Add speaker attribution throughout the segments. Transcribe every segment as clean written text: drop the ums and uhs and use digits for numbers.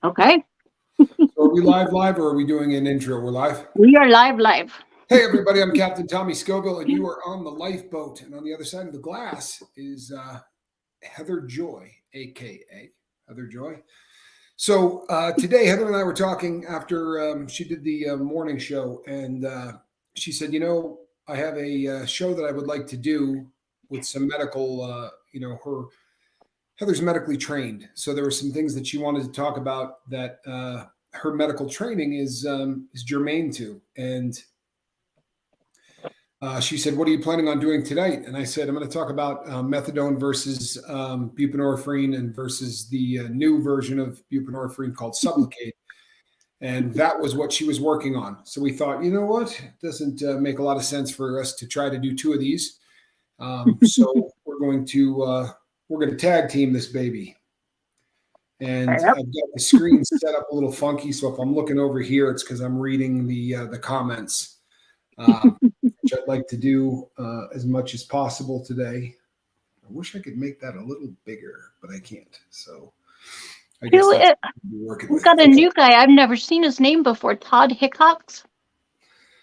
Speaker 1: Okay.
Speaker 2: So are we live, or are we doing an intro? We're live.
Speaker 1: We are live.
Speaker 2: Hey, everybody, I'm Captain Tommy Scoville, and you are on the lifeboat. And on the other side of the glass is Heather Joy, a.k.a. Heather Joy. So today, Heather and I were talking after she did the morning show, and she said, I have a show that I would like to do with some medical, Heather's medically trained. So there were some things that she wanted to talk about that her medical training is germane to. And she said, "What are you planning on doing tonight?" And I said, "I'm going to talk about methadone versus buprenorphine and versus the new version of buprenorphine called Sublocade." And that was what she was working on. So we thought, you know what? It doesn't make a lot of sense for us to try to do two of these. So we're going to tag team this baby. And I've got the screen set up a little funky. So if I'm looking over here, it's because I'm reading the comments. Which I'd like to do as much as possible today. I wish I could make that a little bigger, but I can't. So I guess that's what we'll be working with.
Speaker 1: We've got a new guy. I've never seen his name before. Todd Hickox.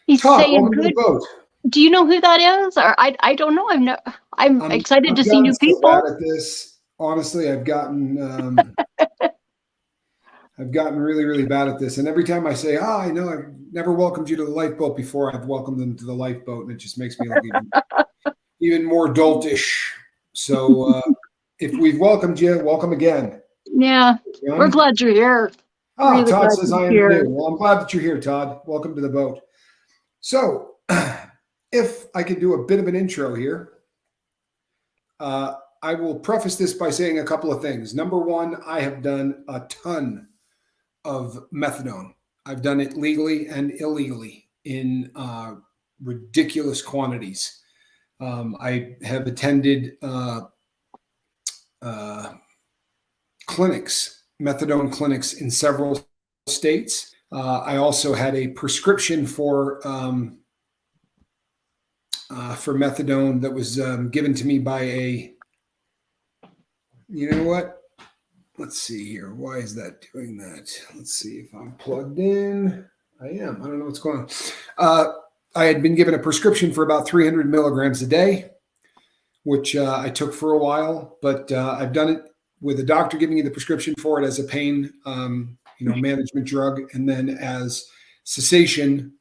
Speaker 1: He's
Speaker 2: Todd,
Speaker 1: saying
Speaker 2: welcome to the boat.
Speaker 1: Do you know who that is? Or I don't know. I'm excited to see new people.
Speaker 2: Bad at this. Honestly, I've gotten really, really bad at this. And every time I say, I know I've never welcomed you to the lifeboat before, I've welcomed them to the lifeboat, and it just makes me look even more doltish. So if we've welcomed you, welcome again.
Speaker 1: Yeah, we're glad you're here.
Speaker 2: Really Todd says I am too. Well, I'm glad that you're here, Todd. Welcome to the boat. So if I could do a bit of an intro here, I will preface this by saying a couple of things. Number one, I have done a ton of methadone. I've done it legally and illegally in ridiculous quantities. I have attended clinics, methadone clinics in several states. I also had a prescription for methadone that was given to me by you know what? Let's see here. Why is that doing that? Let's see if I'm plugged in. I am. I don't know what's going on. I had been given a prescription for about 300 milligrams a day, which I took for a while, but I've done it with a doctor giving you the prescription for it as a pain, management drug, and then as cessation,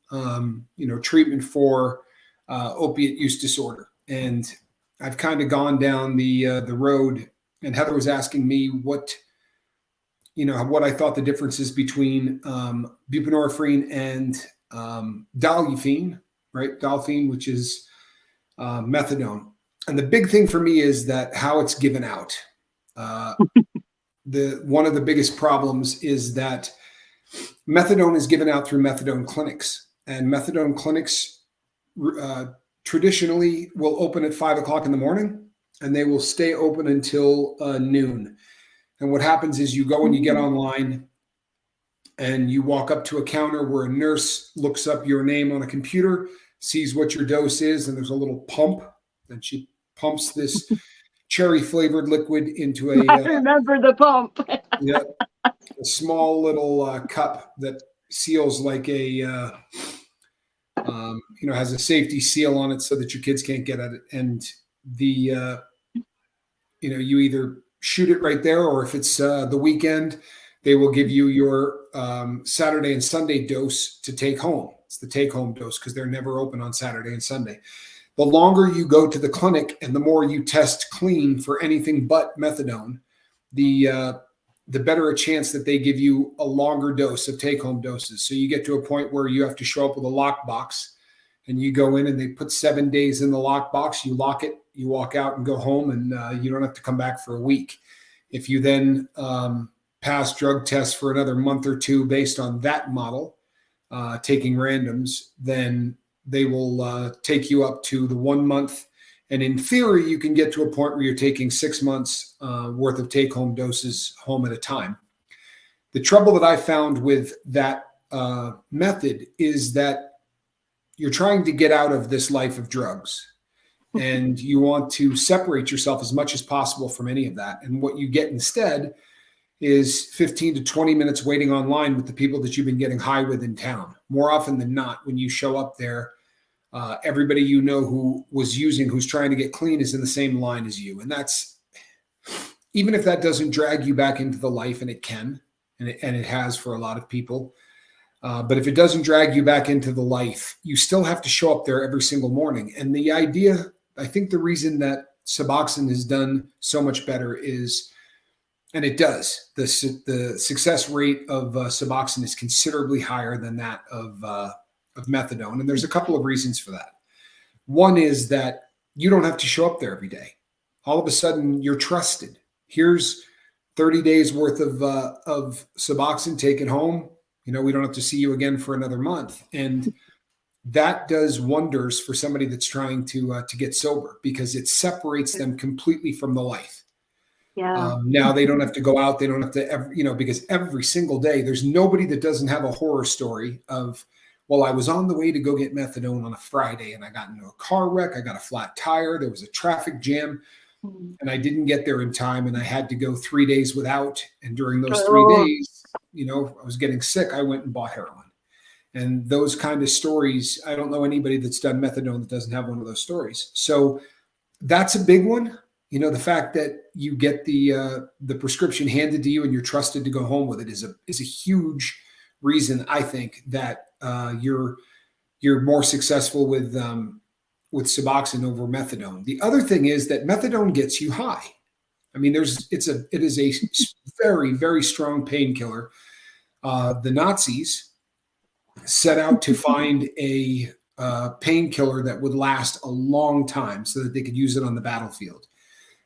Speaker 2: treatment for opiate use disorder. And I've kind of gone down the road. And Heather was asking me what I thought the differences between buprenorphine and dalphine, right? Dalphine, which is methadone. And the big thing for me is that how it's given out. One of the biggest problems is that methadone is given out through methadone clinics, and methadone clinics traditionally will open at 5 o'clock in the morning, and they will stay open until noon. And what happens is you go and you get online and you walk up to a counter where a nurse looks up your name on a computer, sees what your dose is, and there's a little pump, and she pumps this cherry flavored liquid into
Speaker 1: I remember the pump.
Speaker 2: Yeah, a small little cup that seals like a has a safety seal on it so that your kids can't get at it. And the you either shoot it right there, or if it's the weekend, they will give you your Saturday and Sunday dose to take home. It's the take home dose because they're never open on Saturday and Sunday. The longer you go to the clinic and the more you test clean for anything but methadone, the better a chance that they give you a longer dose of take home doses. So you get to a point where you have to show up with a lockbox, and you go in and they put 7 days in the lockbox, you lock it, you walk out and go home, and you don't have to come back for a week. If you then pass drug tests for another month or two based on that model, taking randoms, then they will take you up to the 1 month. And in theory, you can get to a point where you're taking 6 months worth of take-home doses home at a time. The trouble that I found with that method is that you're trying to get out of this life of drugs, and you want to separate yourself as much as possible from any of that. And what you get instead is 15 to 20 minutes waiting online with the people that you've been getting high with in town. More often than not, when you show up there, everybody you know who was using, who's trying to get clean, is in the same line as you. And that's, even if that doesn't drag you back into the life, and it can, and it has for a lot of people, but if it doesn't drag you back into the life, you still have to show up there every single morning. And the idea, I think the reason that Suboxone has done so much better is, and it does, the success rate of Suboxone is considerably higher than that of Methadone. And there's a couple of reasons for that. One is that you don't have to show up there every day. All of a sudden, you're trusted. Here's 30 days worth of Suboxone, take it home. We don't have to see you again for another month. And that does wonders for somebody that's trying to get sober, because it separates them completely from the life.
Speaker 1: Yeah.
Speaker 2: Now they don't have to go out. They don't have to, because every single day, there's nobody that doesn't have a horror story of, well, I was on the way to go get methadone on a Friday and I got into a car wreck. I got a flat tire. There was a traffic jam and I didn't get there in time. And I had to go 3 days without. And during those 3 days, I was getting sick. I went and bought heroin. And those kind of stories, I don't know anybody that's done methadone that doesn't have one of those stories. So that's a big one. The fact that you get the prescription handed to you and you're trusted to go home with it is a huge reason, I think, that you're more successful with Suboxone over methadone. The other thing is that methadone gets you high. I mean, it is a very, very strong painkiller. The Nazis set out to find a painkiller that would last a long time so that they could use it on the battlefield.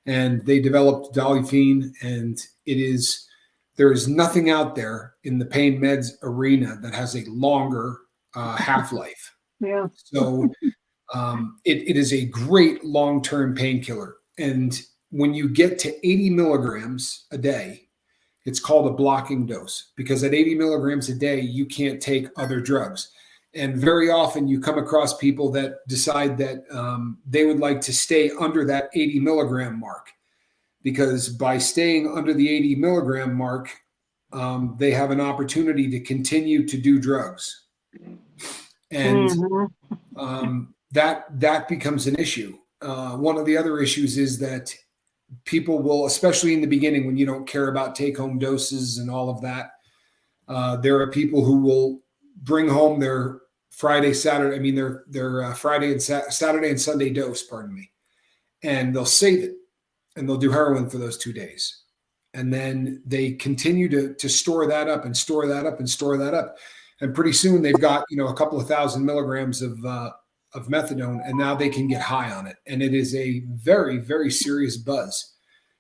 Speaker 2: And they developed Buprenorphine, and there is nothing out there in the pain meds arena that has a longer half-life.
Speaker 1: Yeah.
Speaker 2: So it is a great long-term painkiller. And when you get to 80 milligrams a day, it's called a blocking dose, because at 80 milligrams a day, you can't take other drugs. And very often you come across people that decide that they would like to stay under that 80 milligram mark, because by staying under the 80 milligram mark, they have an opportunity to continue to do drugs. And that becomes an issue. One of the other issues is that people will, especially in the beginning when you don't care about take-home doses and all of that, there are people who will bring home their Friday and Saturday and Sunday dose, and they'll save it and they'll do heroin for those 2 days. And then they continue to store that up and store that up and store that up. And pretty soon they've got, a couple of thousand milligrams of methadone, and now they can get high on it. And it is a very, very serious buzz.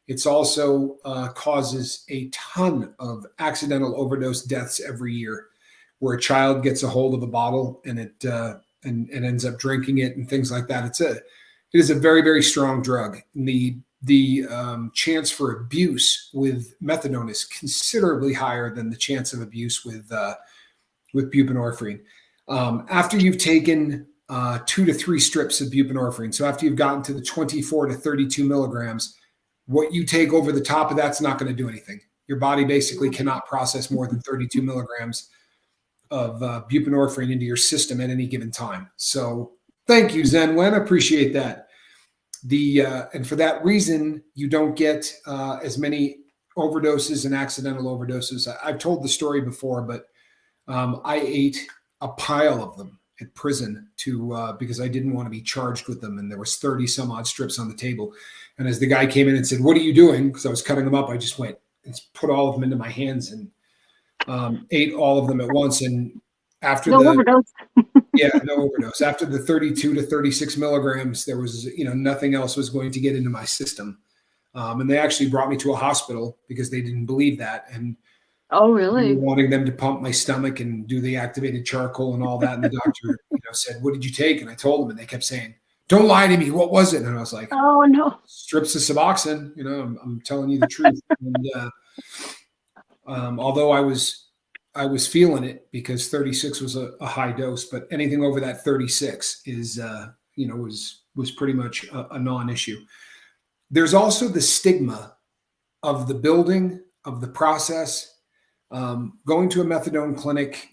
Speaker 2: It's also causes a ton of accidental overdose deaths every year, where a child gets a hold of a bottle and it ends up drinking it and things like that. It is a very, very strong drug. And the chance for abuse with methadone is considerably higher than the chance of abuse with buprenorphine. After you've taken 2 to 3 strips of buprenorphine, so after you've gotten to the 24 to 32 milligrams, what you take over the top of that's not going to do anything. Your body basically cannot process more than 32 milligrams of buprenorphine into your system at any given time. So thank you, Zen Wen. I appreciate that. And for that reason, you don't get as many overdoses and accidental overdoses. I've told the story before, but I ate a pile of them at prison because I didn't want to be charged with them. And there was 30 some odd strips on the table. And as the guy came in and said, "What are you doing?" Because I was cutting them up, I just went and put all of them into my hands and ate all of them at once. And after
Speaker 1: overdose.
Speaker 2: No overdose. After the 32 to 36 milligrams, there was, nothing else was going to get into my system. And they actually brought me to a hospital because they didn't believe that. And
Speaker 1: oh, really?
Speaker 2: Wanting them to pump my stomach and do the activated charcoal and all that. And the doctor, said, "What did you take?" And I told them, and they kept saying, "Don't lie to me. What was it?" And I was like,
Speaker 1: "Oh no,
Speaker 2: strips of Suboxone. I'm telling you the truth." And although I was feeling it because 36 was a high dose, but anything over that 36 is, was pretty much a non-issue. There's also the stigma of the building of the process. Going to a methadone clinic,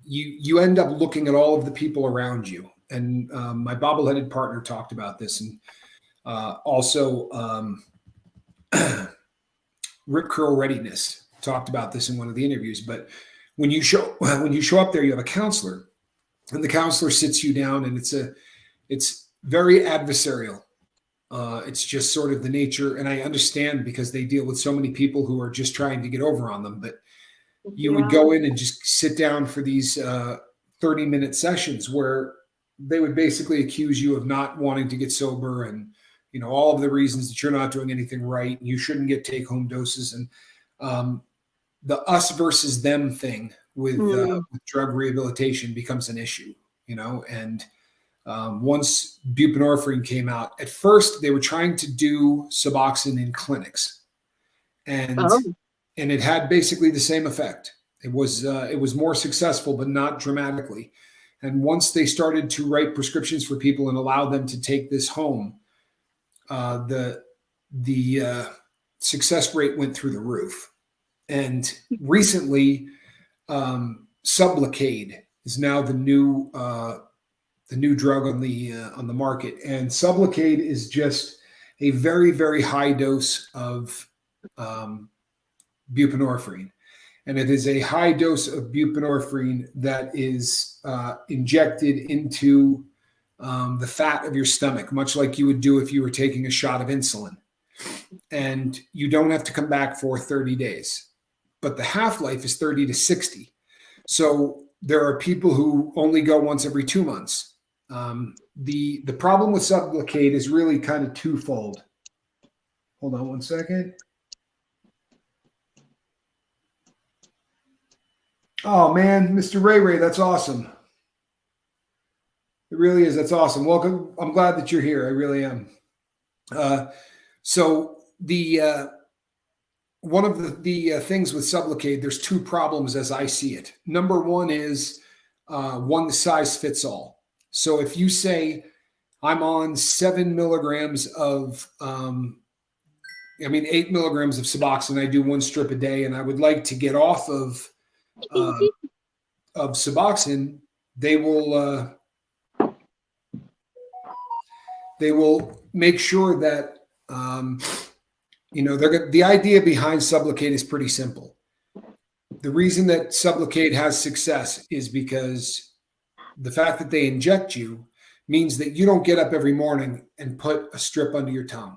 Speaker 2: you end up looking at all of the people around you. And my bobbleheaded partner talked about this, and also Rip Curl Readiness talked about this in one of the interviews. But when you show up there, you have a counselor, and the counselor sits you down, and it's very adversarial. It's just sort of the nature, and I understand because they deal with so many people who are just trying to get over on them. But you would go in and just sit down for these 30-minute sessions where they would basically accuse you of not wanting to get sober, and all of the reasons that you're not doing anything right, and you shouldn't get take-home doses, and the us versus them thing with drug rehabilitation becomes an issue, and once buprenorphine came out, at first they were trying to do Suboxone in clinics, and it had basically the same effect. It was more successful, but not dramatically. And once they started to write prescriptions for people and allow them to take this home, the success rate went through the roof. And recently, Sublocade is now the new drug on the market, and Sublocade is just a very, very high dose of buprenorphine, and it is a high dose of buprenorphine that is injected into the fat of your stomach, much like you would do if you were taking a shot of insulin. And you don't have to come back for 30 days, but the half-life is 30 to 60. So there are people who only go once every 2 months. The problem with Sublocade is really kind of twofold. Hold on one second. Oh man, Mr. Ray, that's awesome. It really is. That's awesome. Welcome. I'm glad that you're here. I really am. So the one of the things with Sublocade, there's two problems as I see it. Number one is one size fits all. So if you say I'm on 7 milligrams of, 8 milligrams of Suboxone, I do 1 strip a day, and I would like to get off of Suboxone, they will make sure that the idea behind Sublocade is pretty simple. The reason that Sublocade has success is because the fact that they inject you means that you don't get up every morning and put a strip under your tongue.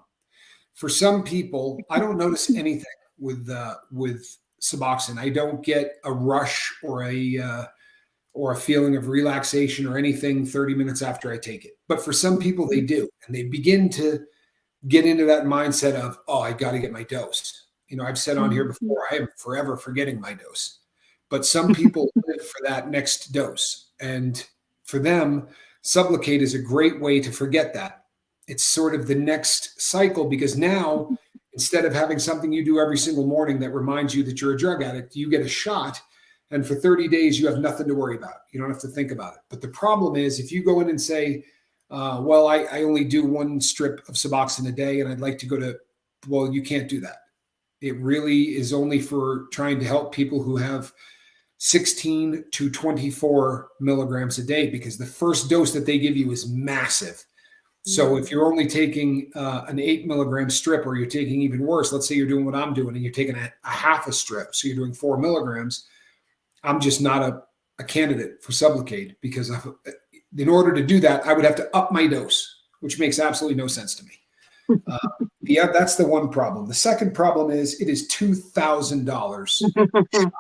Speaker 2: For some people, I don't notice anything with Suboxone. I don't get a rush or a feeling of relaxation or anything 30 minutes after I take it. But for some people, they do, and they begin to get into that mindset of, oh, I got to get my dose. I've said on here before, I am forever forgetting my dose. But some people live for that next dose. And for them, Sublocade is a great way to forget that. It's sort of the next cycle, because now, instead of having something you do every single morning that reminds you that you're a drug addict, you get a shot. And for 30 days, you have nothing to worry about. You don't have to think about it. But the problem is, if you go in and say, I only do 1 strip of Suboxone a day, and I'd like to go to, well, you can't do that. It really is only for trying to help people who have 16 to 24 milligrams a day, because the first dose that they give you is massive. So if you're only taking an 8 milligram strip, or you're taking even worse, let's say you're doing what I'm doing and you're taking a half a strip, so you're doing 4 milligrams, I'm just not a candidate for Sublocade, because in order to do that, I would have to up my dose, which makes absolutely no sense to me. That's the one problem. The second problem is it is $2,000.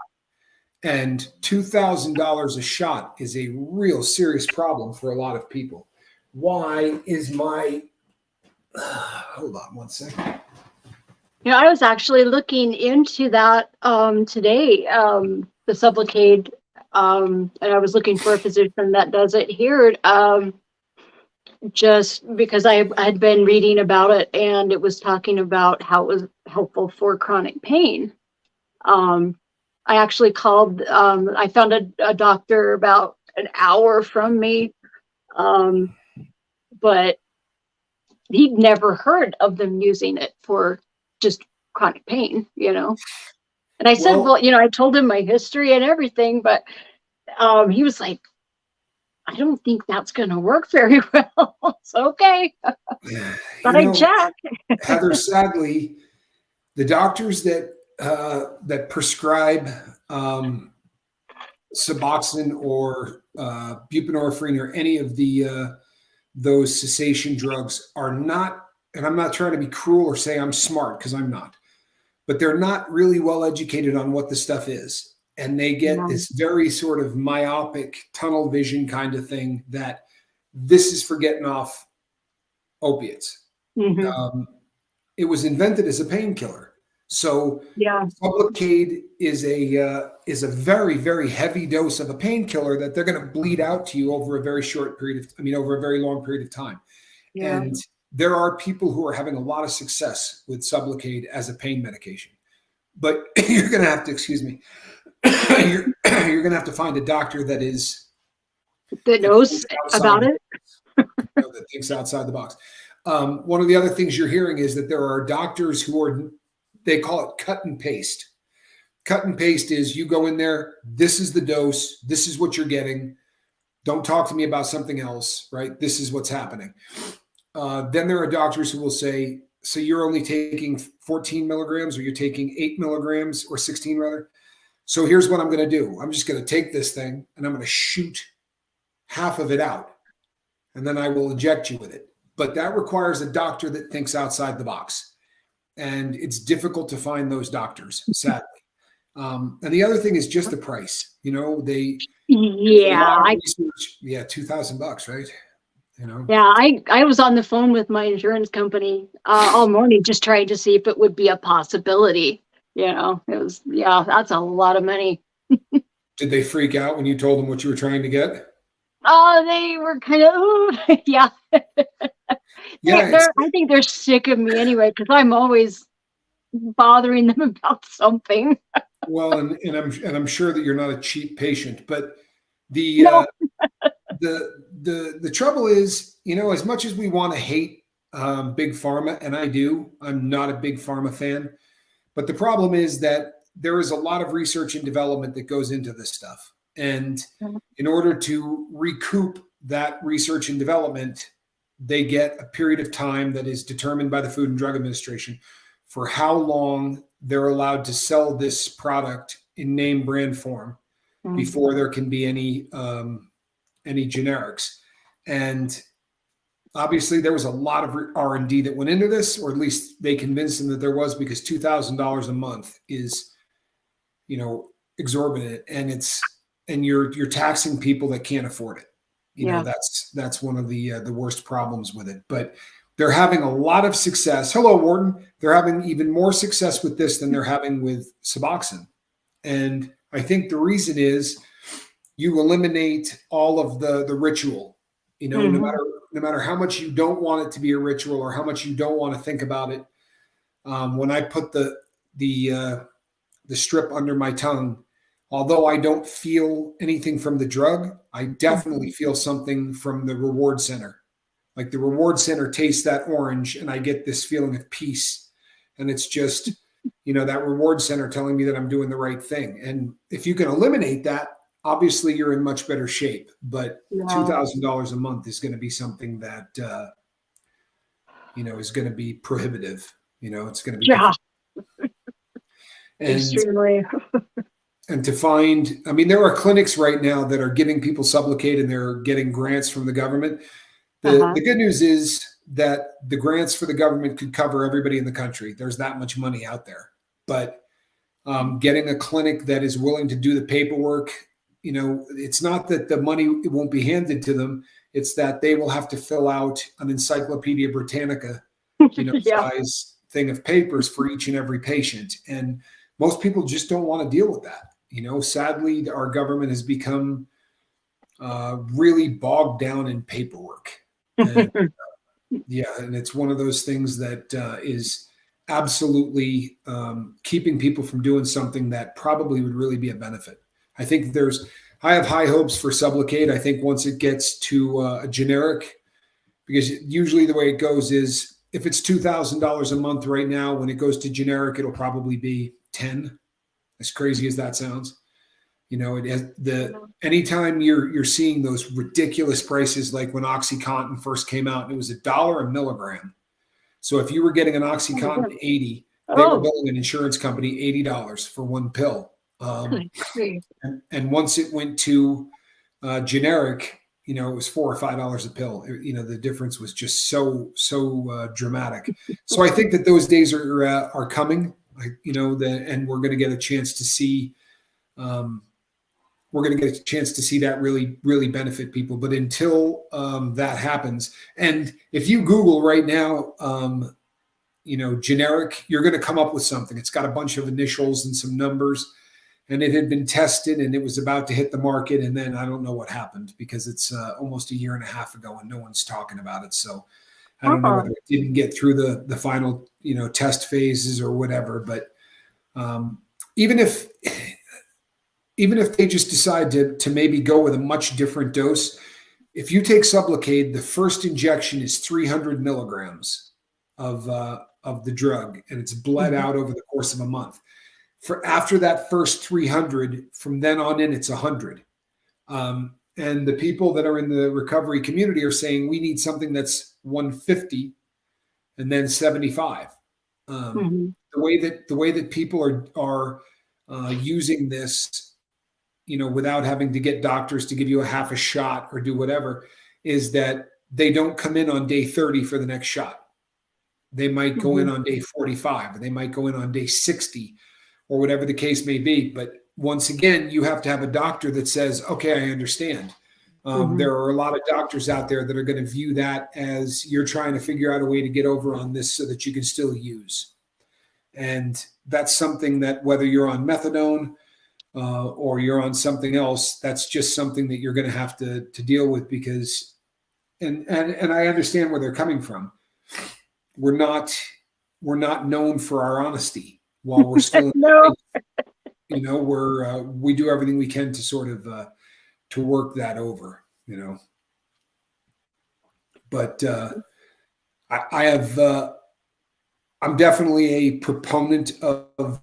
Speaker 2: And $2,000 a shot is a real serious problem for a lot of people. Why is my hold on one second.
Speaker 1: I was actually looking into that today, the Sublocade, and I was looking for a physician that does it here, just because I had been reading about it, and it was talking about how it was helpful for chronic pain. I actually called, I found a doctor about an hour from me, but he'd never heard of them using it for just chronic pain, And I said,
Speaker 2: Well,
Speaker 1: well, I told him my history and everything, but he was like, I don't think that's going to work very well. It's okay. But
Speaker 2: you
Speaker 1: I
Speaker 2: know,
Speaker 1: check.
Speaker 2: Heather, sadly, the doctors that prescribe Suboxone or buprenorphine or any of those cessation drugs are not, and I'm not trying to be cruel or say I'm smart because I'm not, but they're not really well educated on what the stuff is. And they get
Speaker 1: Yeah.
Speaker 2: this very sort of myopic tunnel vision kind of thing that this is for getting off opiates.
Speaker 1: Hmm.
Speaker 2: It was invented as a painkiller. So
Speaker 1: Yeah.
Speaker 2: Sublocade is a very very heavy dose of a painkiller that they're going to bleed out to you over a very short period of, I mean, over a very long period of time.
Speaker 1: Yeah.
Speaker 2: And there are people who are having a lot of success with Sublocade as a pain medication. But you're going to have to, excuse me, you're going to have to find a doctor that is
Speaker 1: That
Speaker 2: that
Speaker 1: knows
Speaker 2: thinks outside
Speaker 1: about
Speaker 2: the,
Speaker 1: it.
Speaker 2: that thinks outside the box. One of the other things you're hearing is that there are doctors who are, they call it cut and paste. Cut and paste is you go in there, this is the dose, this is what you're getting. Don't talk to me about something else, right? This is what's happening. Then there are doctors who will say, so you're only taking 14 milligrams or you're taking 8 milligrams or 16 rather. So here's what I'm going to do. I'm just going to take this thing and I'm going to shoot half of it out and then I will inject you with it. But that requires a doctor that thinks outside the box. And it's difficult to find those doctors, sadly. And the other thing is just the price. There's a
Speaker 1: Yeah.
Speaker 2: lot of research. Yeah, $2,000, right?
Speaker 1: Yeah. I was on the phone with my insurance company all morning just trying to see if it would be a possibility. It was, yeah, that's a lot of money.
Speaker 2: Did they freak out when you told them what you were trying to get?
Speaker 1: They were kind of, yeah.
Speaker 2: Yeah,
Speaker 1: I think they're sick of me anyway, because I'm always bothering them about something.
Speaker 2: well, and I'm sure that you're not a cheap patient, but the
Speaker 1: No.
Speaker 2: the trouble is, as much as we want to hate big pharma, and I do, I'm not a big pharma fan, but the problem is that there is a lot of research and development that goes into this stuff, and in order to recoup that research and development, they get a period of time that is determined by the Food and Drug Administration for how long they're allowed to sell this product in name brand form before there can be any generics. And obviously there was a lot of R&D that went into this, or at least they convinced them that there was, because $2,000 a month is, exorbitant, and you're taxing people that can't afford it.
Speaker 1: Yeah.
Speaker 2: That's one of the worst problems with it. But they're having a lot of success. Hello, Warden. They're having even more success with this than they're having with Suboxone. And I think the reason is you eliminate all of the ritual. No matter how much you don't want it to be a ritual or how much you don't want to think about it. When I put the strip under my tongue, although I don't feel anything from the drug, I definitely feel something from the reward center. Like the reward center tastes that orange and I get this feeling of peace. And it's just, that reward center telling me that I'm doing the right thing. And if you can eliminate that, obviously you're in much better shape. But
Speaker 1: Yeah.
Speaker 2: $2,000 a month is going to be something that, is going to be prohibitive. It's going to be
Speaker 1: Yeah.
Speaker 2: and
Speaker 1: Extremely.
Speaker 2: and to find, I mean, there are clinics right now that are giving people Sublocade and they're getting grants from the government. The good news is that the grants for the government could cover everybody in the country. There's that much money out there. But getting a clinic that is willing to do the paperwork, it's not that the money won't be handed to them. It's that they will have to fill out an Encyclopedia Britannica,
Speaker 1: Yeah.
Speaker 2: size thing of papers for each and every patient. And most people just don't want to deal with that. Sadly, our government has become really bogged down in paperwork. And, and it's one of those things that is absolutely keeping people from doing something that probably would really be a benefit. I have high hopes for Sublocade. I think once it gets to a generic, because usually the way it goes is if it's $2,000 a month right now, when it goes to generic, it'll probably be 10. As crazy as that sounds, it has anytime you're seeing those ridiculous prices, like when OxyContin first came out, and it was $1 a milligram. So if you were getting an OxyContin 80, they were billing an insurance company $80 for one pill. And once it went to generic, it was $4 or $5 a pill. The difference was just so dramatic. So I think that those days are coming. And we're going to get a chance to see. We're going to get a chance to see that really, really benefit people. But until that happens, and if you Google right now, generic, you're going to come up with something. It's got a bunch of initials and some numbers, and it had been tested and it was about to hit the market. And then I don't know what happened, because it's almost a year and a half ago and no one's talking about it. So I don't know whether it didn't get through the final, test phases or whatever. But even if they just decide to maybe go with a much different dose, if you take Sublocade, the first injection is 300 milligrams of the drug, and it's bled out over the course of a month. For after that first 300, from then on in, it's 100. And the people that are in the recovery community are saying we need something that's 150 and then 75. The way that people are using this, without having to get doctors to give you a half a shot or do whatever, is that they don't come in on day 30 for the next shot. They might go in on day 45, or they might go in on day 60, or whatever the case may be. But once again, you have to have a doctor that says, okay, I understand. There are a lot of doctors out there that are going to view that as you're trying to figure out a way to get over on this so that you can still use. And that's something that, whether you're on methadone or you're on something else, that's just something that you're going to have to deal with, because, and I understand where they're coming from. We're not known for our honesty while we're still we do everything we can to sort of to work that over, but I'm definitely a proponent of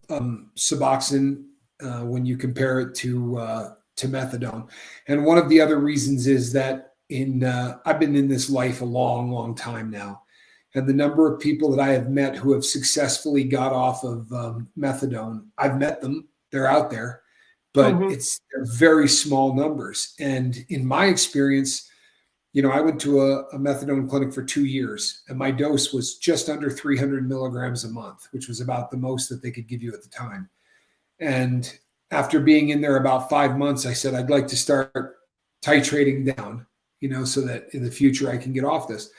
Speaker 2: Suboxone when you compare it to methadone. And one of the other reasons is that I've been in this life a long, long time now. And the number of people that I have met who have successfully got off of methadone, I've met them, they're out there, but they're very small numbers. And in my experience, I went to a methadone clinic for 2 years, and my dose was just under 300 milligrams a month, which was about the most that they could give you at the time. And after being in there about 5 months, I said, I'd like to start titrating down, so that in the future I can get off this.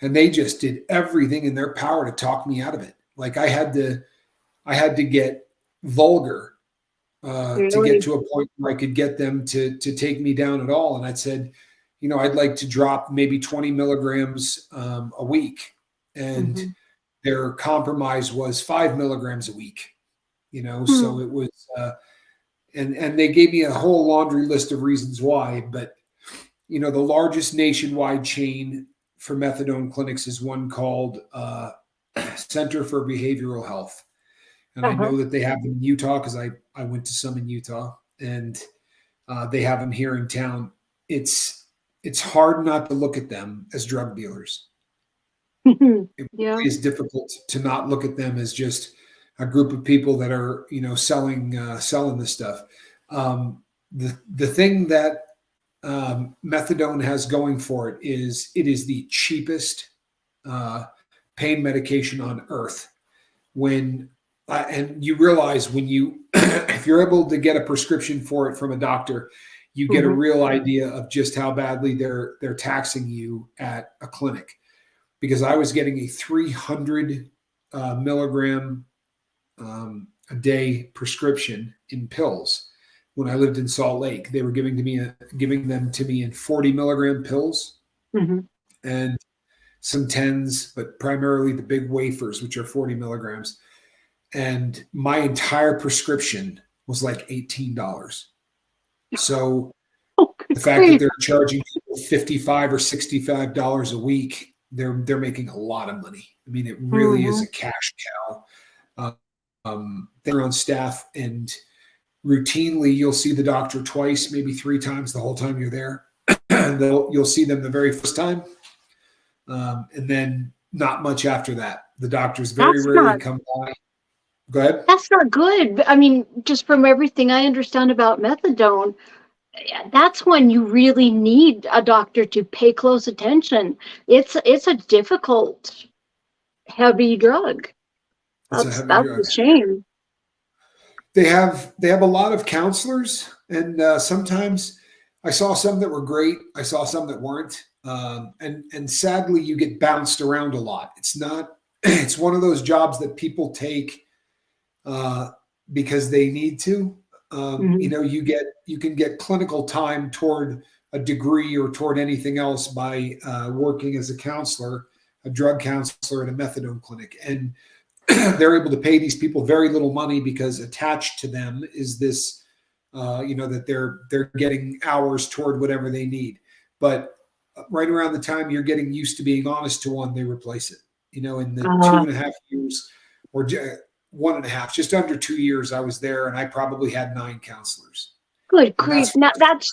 Speaker 2: And they just did everything in their power to talk me out of it. Like I had to get vulgar to get to a point where I could get them to take me down at all. And I said, I'd like to drop maybe 20 milligrams a week. And their compromise was 5 milligrams a week, so it was, and they gave me a whole laundry list of reasons why. But, the largest nationwide chain for methadone clinics is one called Center for Behavioral Health. And I know that they have them in Utah, because I went to some in Utah, and they have them here in town. It's hard not to look at them as drug dealers. It really is difficult to not look at them as just a group of people that are, selling this stuff. The thing that methadone has going for it is the cheapest pain medication on earth. When and you realize when you if you're able to get a prescription for it from a doctor, you get a real idea of just how badly they're taxing you at a clinic. Because I was getting a 300 milligram a day prescription in pills. When I lived in Salt Lake, they were giving them to me in 40 milligram pills and some 10s, but primarily the big wafers, which are 40 milligrams. And my entire prescription was like $18. So the fact that they're charging people $55 or $65 a week, they're making a lot of money. I mean, it really is
Speaker 1: Hmm.
Speaker 2: a cash cow. They're on staff, and routinely you'll see the doctor twice, maybe three times the whole time you're there. You'll see them the very first time, and then not much after that. The doctors very
Speaker 1: That's
Speaker 2: rarely
Speaker 1: not
Speaker 2: come by. Go ahead.
Speaker 1: that's not good. I mean, just from everything I understand about methadone, that's when you really need a doctor to pay close attention. It's a difficult, heavy drug.
Speaker 2: It's a heavy
Speaker 1: That's a
Speaker 2: drug.
Speaker 1: shame.
Speaker 2: They have a lot of counselors, and sometimes I saw some that were great. I saw some that weren't, and sadly, you get bounced around a lot. It's not. It's one of those jobs that people take uh, because they need to.
Speaker 1: Hmm.
Speaker 2: You can get clinical time toward a degree or toward anything else by working as a counselor, a drug counselor at a methadone clinic, and they're able to pay these people very little money because attached to them is this, that they're getting hours toward whatever they need. But right around the time you're getting used to being honest to one, they replace it. In the two
Speaker 1: Uh,
Speaker 2: and a half years, or one and a half, just under 2 years, I was there, and I probably had 9 counselors,
Speaker 1: Good
Speaker 2: and
Speaker 1: grief.
Speaker 2: that's
Speaker 1: Now that's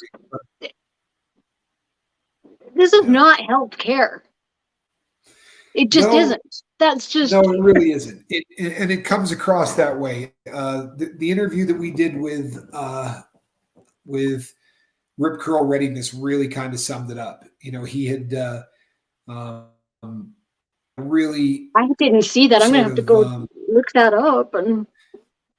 Speaker 1: this is
Speaker 2: yeah.
Speaker 1: not health care. It just
Speaker 2: No,
Speaker 1: isn't. That's
Speaker 2: no,
Speaker 1: just
Speaker 2: it really isn't. And it comes across that way. The interview that we did with Rip Curl Readiness really kind of summed it up. He had um, really
Speaker 1: I didn't see that. I'm gonna
Speaker 2: sort
Speaker 1: have to
Speaker 2: of
Speaker 1: go look that up and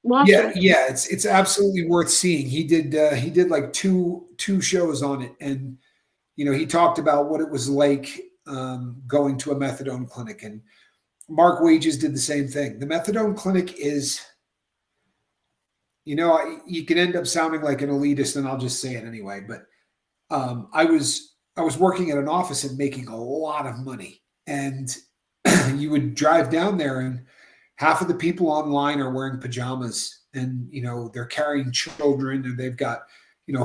Speaker 1: watch
Speaker 2: yeah,
Speaker 1: it.
Speaker 2: yeah. It's absolutely worth seeing. He did like two shows on it, and he talked about what it was like going to a methadone clinic, and Mark Wages did the same thing. The methadone clinic is, you can end up sounding like an elitist, and I'll just say it anyway. But I was working at an office and making a lot of money, and you would drive down there, and half of the people online are wearing pajamas, and they're carrying children, and they've got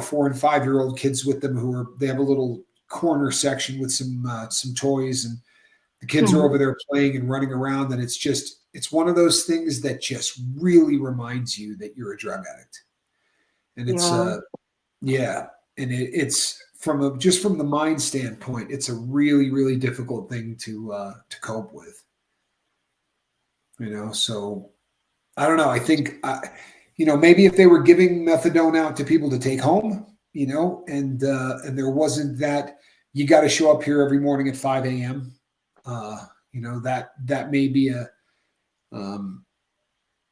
Speaker 2: 4 and 5 year old kids with them they have a little corner section with some toys, and the kids are
Speaker 1: Mhm.
Speaker 2: over there playing and running around, and it's one of those things that just really reminds you that you're a drug addict, and it's
Speaker 1: Yeah.
Speaker 2: yeah, and it's just from the mind standpoint, it's a really really difficult thing to cope with. So I don't know. I think maybe if they were giving methadone out to people to take home, and there wasn't that you got to show up here every morning at 5 a.m. That may be um,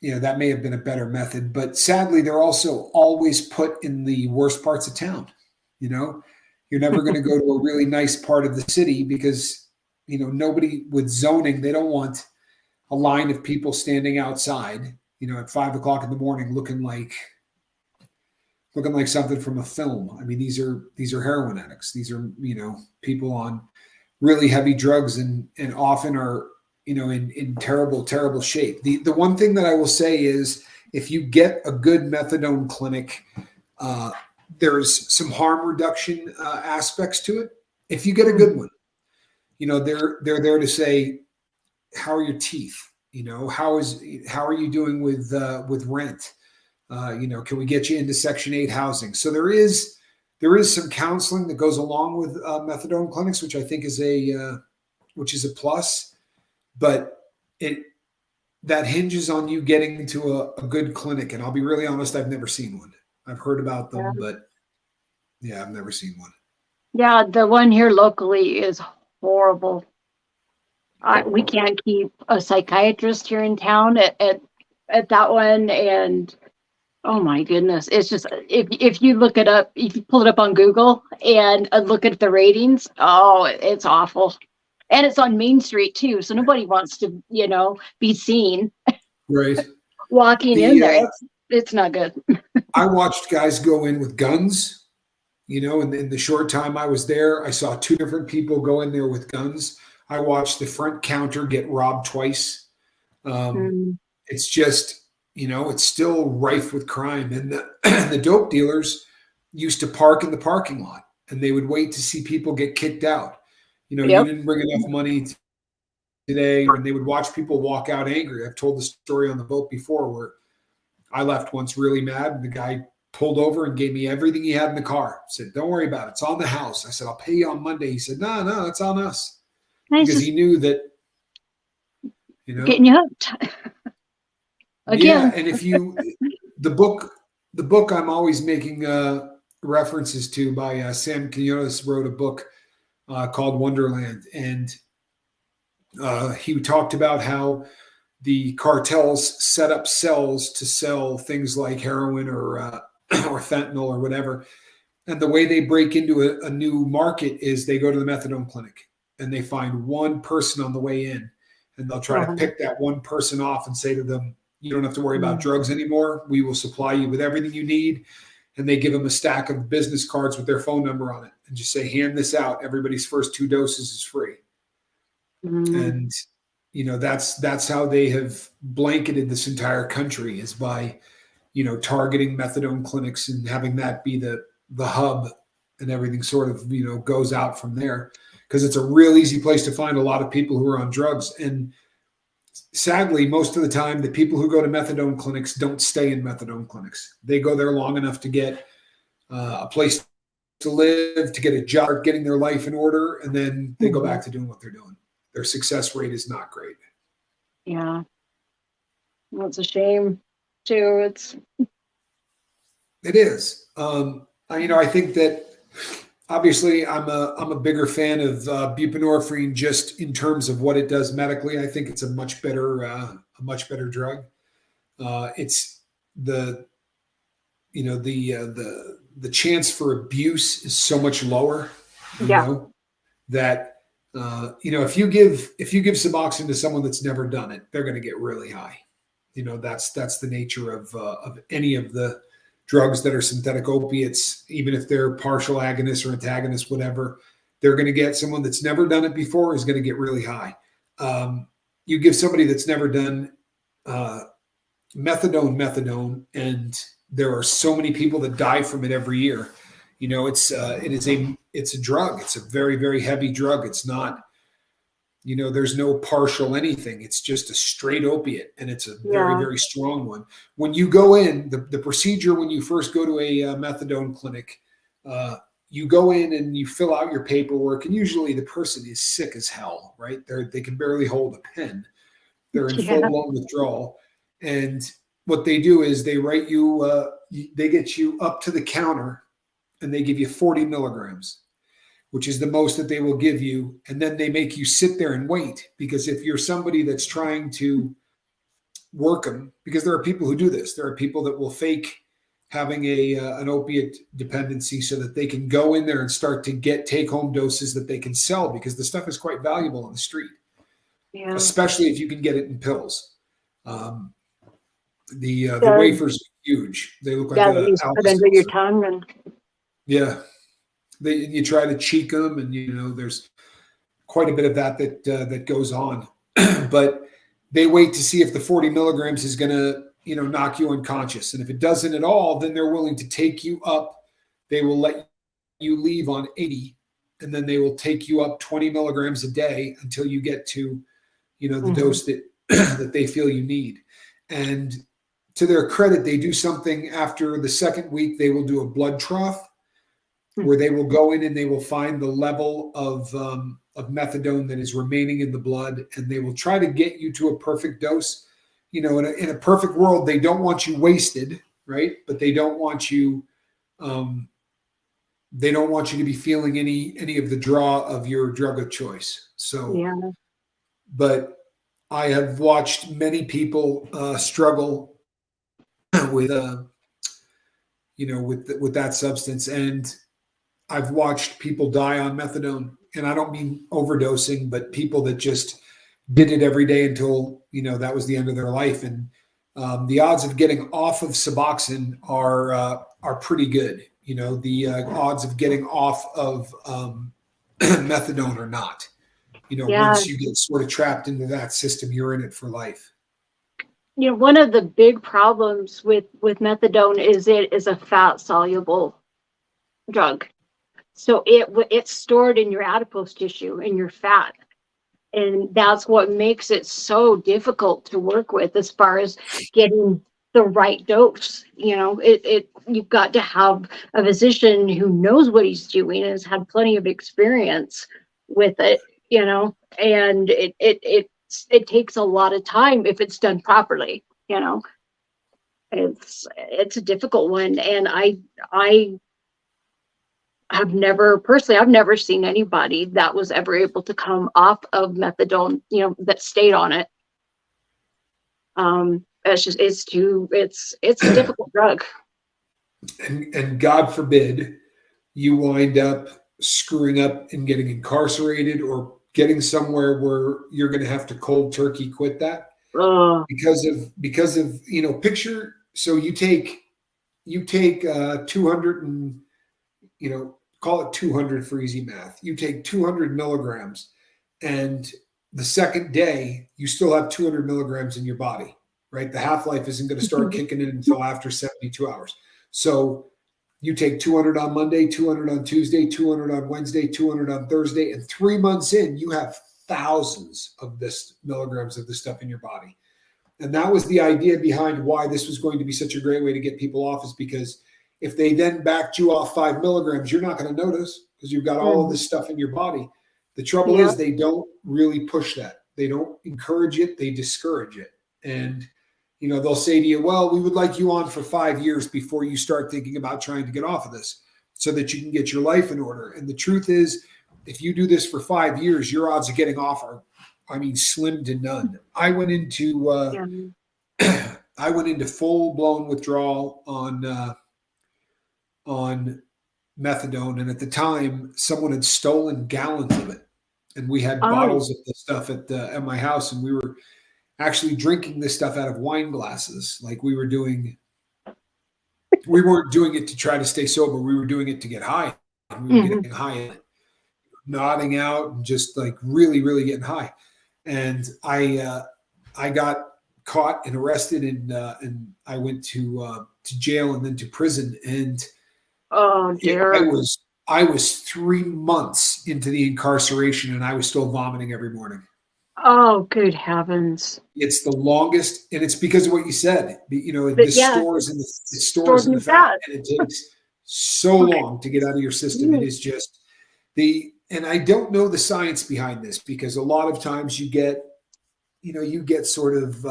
Speaker 2: that may have been a better method. But sadly, they're also always put in the worst parts of town. You know, you're never going to go to a really nice part of the city because nobody with zoning, they don't want a line of people standing outside, at 5 o'clock in the morning, looking like something from a film. I mean, these are heroin addicts. These are people on really heavy drugs, and often are in terrible terrible shape. The one thing that I will say is, if you get a good methadone clinic, uh, there's some harm reduction aspects to it. If you get a good
Speaker 1: Mhm.
Speaker 2: one, they're there to say, how are your teeth? How are you doing with rent? Can we get you into Section 8 housing? So there is some counseling that goes along with methadone clinics, which I think is a plus. But it that hinges on you getting to a good clinic. And I'll be really honest, I've never seen one. I've heard about
Speaker 1: Yeah.
Speaker 2: them, but yeah, I've never seen one.
Speaker 1: Yeah, the one here locally is horrible. We can't keep a psychiatrist here in town at that one, and oh my goodness, it's just if you look it up, if you pull it up on Google and look at the ratings, oh, it's awful. And it's on Main Street too, so nobody wants to, be seen
Speaker 2: Right.
Speaker 1: walking in
Speaker 2: The
Speaker 1: there. It's not good.
Speaker 2: I watched guys go in with guns. In the short time I was there, I saw two different people go in there with guns. I watched the front counter get robbed twice. Um,
Speaker 1: Mm.
Speaker 2: it's just, it's still rife with crime. And the dope dealers used to park in the parking lot, and they would wait to see people get kicked out. You
Speaker 1: Yep.
Speaker 2: didn't bring enough money today, and they would watch people walk out angry. I've told the story on the boat before where I left once really mad, and the guy pulled over and gave me everything he had in the car. Said, "Don't worry about it. It's on the house." I said, "I'll pay you on Monday." He said, "No, no, it's on us,"
Speaker 1: Nice,
Speaker 2: because
Speaker 1: just
Speaker 2: he knew that,
Speaker 1: getting you hooked
Speaker 2: yeah.
Speaker 1: again.
Speaker 2: And if you, the book, the book I'm always making references to by Sam Quinones wrote a book called Wonderland, and he talked about how the cartels set up cells to sell things like heroin or or fentanyl or whatever. And the way they break into a new market is they go to the methadone clinic and they find one person on the way in, and they'll try to
Speaker 1: Uh-huh.
Speaker 2: pick that one person off and say to them, "You don't have to worry about
Speaker 1: Mm.
Speaker 2: drugs anymore. We will supply you with everything you need." And they give them a stack of business cards with their phone number on it and just say, "Hand this out. Everybody's first 2 doses is free."
Speaker 1: Mm.
Speaker 2: And that's how they have blanketed this entire country, is by targeting methadone clinics and having that be the hub, and everything sort of goes out from there, because it's a real easy place to find a lot of people who are on drugs. And sadly, most of the time the people who go to methadone clinics don't stay in methadone clinics. They go there long enough to get a place to live, to get a job, getting their life in order, and then they go
Speaker 1: Mhm.
Speaker 2: back to doing what they're doing. Their success rate is not great.
Speaker 1: Yeah, well, it's a shame too.
Speaker 2: It is. I think that obviously I'm a bigger fan of buprenorphine, just in terms of what it does medically. I think it's a much better drug. It's the the chance for abuse is so much lower.
Speaker 1: Yeah,
Speaker 2: That if you give Suboxone to someone that's never done it, they're going to get really high. That's the nature of any of the drugs that are synthetic opiates. Even if they're partial agonists or antagonists, whatever, they're going to get someone that's never done it before is going to get really high. You give somebody that's never done uh, methadone, and there are so many people that die from it every year. It's a drug. It's a very, very heavy drug. It's not, there's no partial anything. It's just a straight opiate, and it's a very,
Speaker 1: yeah.
Speaker 2: very strong one. When you go in, the procedure when you first go to a methadone clinic, uh, you go in and you fill out your paperwork, and usually the person is sick as hell, right? They can barely hold a pen. They're in
Speaker 1: Yeah.
Speaker 2: full blown withdrawal, and what they do is they write you, they get you up to the counter, and they give you 40 milligrams, which is the most that they will give you. And then they make you sit there and wait, because if you're somebody that's trying to work them, because there are people who do this, there are people that will fake having an opiate dependency so that they can go in there and start to get take home doses that they can sell, because the stuff is quite valuable on the street,
Speaker 1: Yeah.
Speaker 2: especially if you can get it in pills. Um, the
Speaker 1: The,
Speaker 2: wafers are huge. They look like
Speaker 1: yeah, that
Speaker 2: a
Speaker 1: you just put under your
Speaker 2: Alka-Seltzer.
Speaker 1: tongue and
Speaker 2: Yeah, you try to cheek them, and there's quite a bit of that goes on. But they wait to see if the 40 milligrams is going to knock you unconscious, and if it doesn't at all, then they're willing to take you up. They will let you leave on 80, and then they will take you up 20 milligrams a day until you get to the
Speaker 1: Mhm.
Speaker 2: dose that that they feel you need. And to their credit, they do something after the second week. They will do a blood trough, where they will go in and they will find the level of methadone that is remaining in the blood, and they will try to get you to a perfect dose. In a perfect world, they don't want you wasted, right? But um, they don't want you to be feeling any of the draw of your drug of choice. So,
Speaker 1: Yeah.
Speaker 2: but I have watched many people struggle with with that substance, and I've watched people die on methadone, and I don't mean overdosing, but people that just did it every day until that was the end of their life. And the odds of getting off of Suboxone are pretty good. The odds of getting off of methadone are not.
Speaker 1: Yeah.
Speaker 2: Once you get sort of trapped into that system, you're in it for life.
Speaker 1: One of the big problems with methadone is it is a fat soluble drug. So it's stored in your adipose tissue, in your fat. And that's what makes it so difficult to work with as far as getting the right dose. You've got to have a physician who knows what he's doing and has had plenty of experience with it, and it takes a lot of time if it's done properly. It's a difficult one. And I I've never seen anybody that was ever able to come off of methadone, that stayed on it. It's a difficult drug.
Speaker 2: And God forbid you wind up screwing up and getting incarcerated or getting somewhere where you're going to have to cold turkey quit that because of picture. So you take 200 and call it 200 for easy math. You take 200 milligrams, and the second day you still have 200 milligrams in your body, right? The half-life isn't going to start kicking in until after 72 hours. So you take 200 on Monday, 200 on Tuesday, 200 on Wednesday, 200 on Thursday, and 3 months in, you have thousands of this milligrams of this stuff in your body. And that was the idea behind why this was going to be such a great way to get people off, is because if they then backed you off 5 milligrams, you're not going to notice because you've got all of this stuff in your body. The trouble is they don't really push that. They don't encourage it. They discourage it. And, they'll say to you, well, we would like you on for 5 years before you start thinking about trying to get off of this so that you can get your life in order. And the truth is, if you do this for 5 years, your odds of getting off are, slim to none. I went into full blown withdrawal on methadone, and at the time, someone had stolen gallons of it, and we had bottles of the stuff at my house, and we were actually drinking this stuff out of wine glasses, like we weren't doing it to try to stay sober. We were doing it to get high. And we were getting high, nodding out, and just like really, really getting high. And I got caught and arrested, and I went to jail and then to prison. And I was 3 months into the incarceration, and I was still vomiting every morning.
Speaker 1: Oh, good heavens!
Speaker 2: It's the longest, and it's because of what you said. Stores in the fat, and it takes so long to get out of your system. It is just and I don't know the science behind this, because a lot of times you get sort of,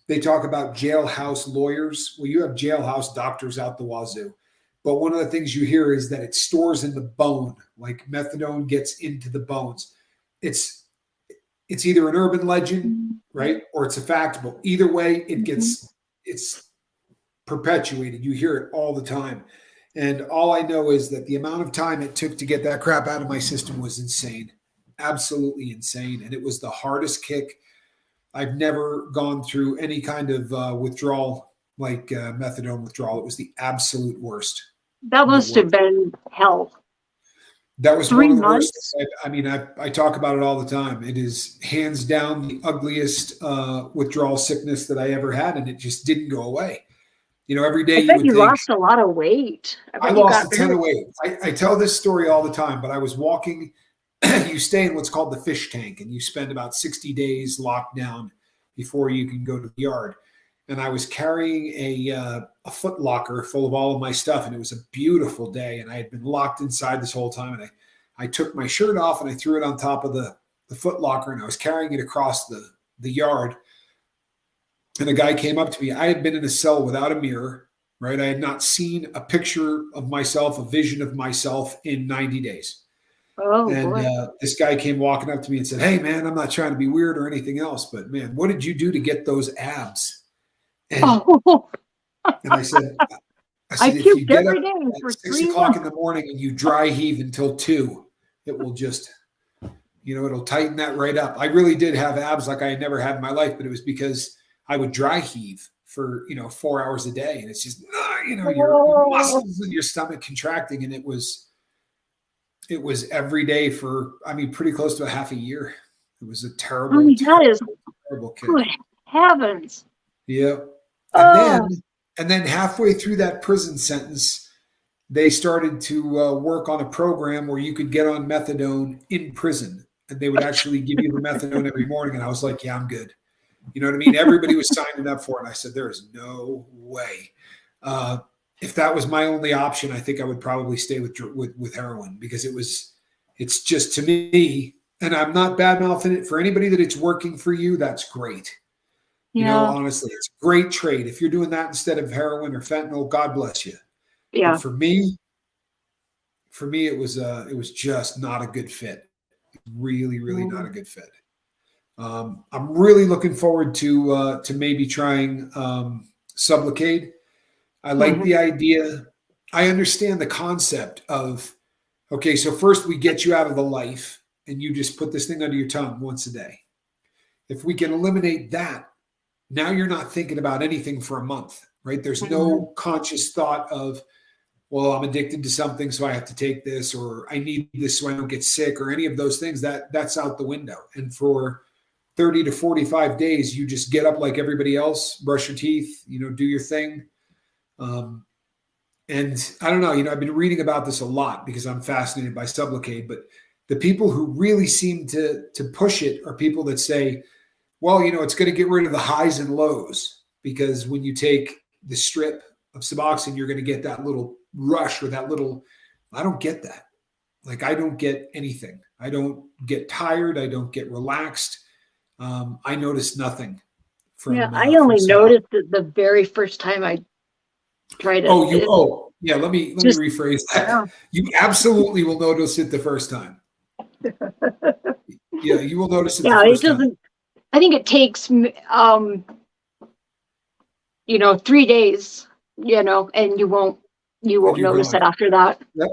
Speaker 2: they talk about jailhouse lawyers. Well, you have jailhouse doctors out the wazoo. But one of the things you hear is that it stores in the bone, like methadone gets into the bones. It's either an urban legend, right? Or it's a fact, but either way, it's perpetuated. You hear it all the time. And all I know is that the amount of time it took to get that crap out of my system was insane, absolutely insane. And it was the hardest kick. I've never gone through any kind of withdrawal like methadone withdrawal. It was the absolute worst.
Speaker 1: That must have been hell.
Speaker 2: That was 3 one of the months? Worst. I talk about it all the time. It is hands down the ugliest withdrawal sickness that I ever had, and it just didn't go away. Every day
Speaker 1: you would think, lost a lot of weight.
Speaker 2: I lost a ton of weight. I tell this story all the time, but I was walking. You stay in what's called the fish tank, and you spend about 60 days locked down before you can go to the yard. And I was carrying a foot locker full of all of my stuff, and it was a beautiful day, and I had been locked inside this whole time. And I took my shirt off and I threw it on top of the foot locker, and I was carrying it across the yard. And a guy came up to me. I had been in a cell without a mirror, right? I had not seen a picture of myself, a vision of myself in 90 days.
Speaker 1: Oh,
Speaker 2: and this guy came walking up to me and said, "Hey, man, I'm not trying to be weird or anything else, but man, what did you do to get those abs?" And I said, if you get up at 6 o'clock in the morning and you dry heave until 2, it will just, it'll tighten that right up. I really did have abs like I had never had in my life, but it was because I would dry heave for, 4 hours a day. And it's just, your muscles and your stomach contracting. And it was every day for, pretty close to a half a year. It was a terrible, terrible kick.
Speaker 1: Good heavens.
Speaker 2: Yeah. And then halfway through that prison sentence, they started to work on a program where you could get on methadone in prison. and they would actually give you the methadone every morning. And I was like, yeah, I'm good. You know what I mean? Everybody was signing up for it. And I said, there is no way. If that was my only option, I think I would probably stay with heroin, because it's just, to me, and I'm not bad mouthing it, for anybody that it's working for you, that's great. You know,
Speaker 1: Yeah.
Speaker 2: honestly, it's a great trade. If you're doing that instead of heroin or fentanyl, God bless you. But
Speaker 1: Yeah.
Speaker 2: for me, it was just not a good fit. Really, really not a
Speaker 1: Mm.
Speaker 2: good fit. I'm really looking forward to maybe trying Sublocade. I like
Speaker 1: Mhm.
Speaker 2: the idea. I understand the concept of, okay, so first we get you out of the life and you just put this thing under your tongue once a day. If we can eliminate that, now you're not thinking about anything for a month, right? There's
Speaker 1: Mhm.
Speaker 2: no conscious thought of, well, I'm addicted to something, so I have to take this, or I need this so I don't get sick, or any of those things. That's out the window. And for 30 to 45 days, you just get up like everybody else, brush your teeth, do your thing. Um, and I don't know, I've been reading about this a lot because I'm fascinated by Sublocade, but the people who really seem to push it are people that say, well, it's going to get rid of the highs and lows, because when you take the strip of Suboxone, you're going to get that little rush, or that little, I don't get that. Like, I don't get anything. I don't get tired. I don't get relaxed. I notice nothing
Speaker 1: Yeah.
Speaker 2: from
Speaker 1: I
Speaker 2: from
Speaker 1: only
Speaker 2: Suboxone.
Speaker 1: noticed it the very first time I tried it.
Speaker 2: Oh, yeah. Let me
Speaker 1: Just,
Speaker 2: rephrase that.
Speaker 1: yeah.
Speaker 2: You absolutely will notice it the first time. Yeah, you will notice it the
Speaker 1: Yeah. It
Speaker 2: first time.
Speaker 1: doesn't, I think it takes, 3 days, and you
Speaker 2: And
Speaker 1: won't
Speaker 2: you're
Speaker 1: notice
Speaker 2: gone.
Speaker 1: it after that.
Speaker 2: Yep.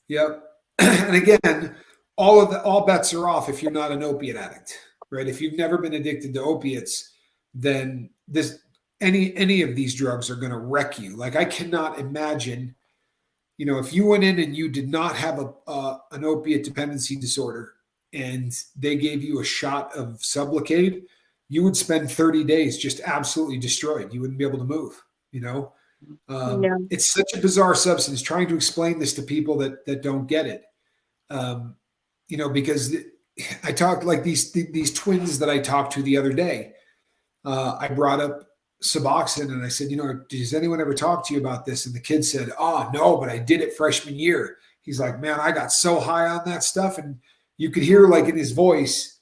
Speaker 2: Yep. And again, all bets are off if you're not an opiate addict, right? If you've never been addicted to opiates, then any of these drugs are going to wreck you. Like, I cannot imagine, if you went in and you did not have an opiate dependency disorder, and they gave you a shot of Sublocade, you would spend 30 days just absolutely destroyed. You wouldn't be able to move, you know?
Speaker 1: Yeah.
Speaker 2: It's such a bizarre substance. Trying to explain this to people that don't get it, um, because I talked, like, these twins that I talked to the other day. I brought up Suboxone, and I said, does anyone ever talk to you about this? And the kid said, oh, no, but I did it freshman year. He's like, man, I got so high on that stuff. And you could hear, like, in his voice,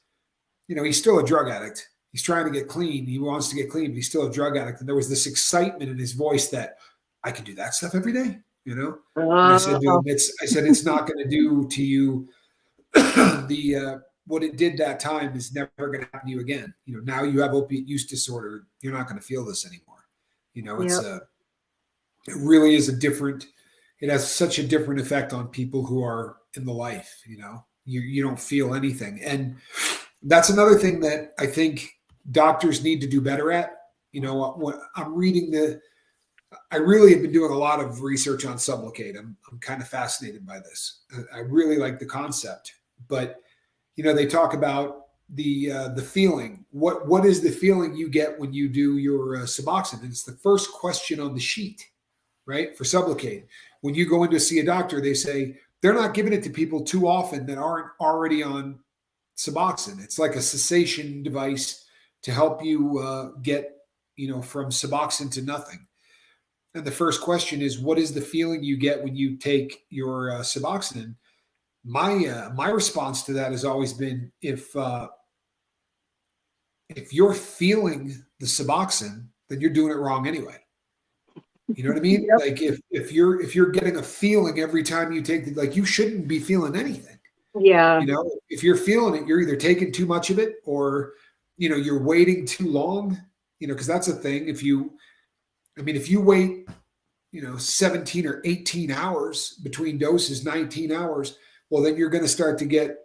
Speaker 2: he's still a drug addict. He's trying to get clean. He wants to get clean, but he's still a drug addict. And there was this excitement in his voice that I could do that stuff every day, And I said to him,
Speaker 1: Oh,
Speaker 2: it's not going to do to you the what it did that time is never going to happen to you again. Now you have opiate use disorder. You're not going to feel this anymore.
Speaker 1: yeah.
Speaker 2: It really is a different. It has such a different effect on people who are in the life. You don't feel anything, and that's another thing that I think doctors need to do better at. When I'm reading I really have been doing a lot of research on Sublocade. I'm kind of fascinated by this. I really like the concept, but they talk about the feeling. What is the feeling you get when you do your Suboxone? And it's the first question on the sheet, right? For Sublocade, when you go in to see a doctor, they say they're not giving it to people too often that aren't already on Suboxone. It's like a cessation device to help you get from Suboxone to nothing. And the first question is, what is the feeling you get when you take your Suboxone? My response to that has always been, if you're feeling the Suboxone, then you're doing it wrong anyway. You know what I mean?
Speaker 1: Yep.
Speaker 2: Like, if you're getting a feeling every time you take like, you shouldn't be feeling anything.
Speaker 1: Yeah.
Speaker 2: If you're feeling it, you're either taking too much of it, or you're waiting too long. Because that's a thing. If you wait 17 or 18 hours between doses, 19 hours, well, then you're going to start to get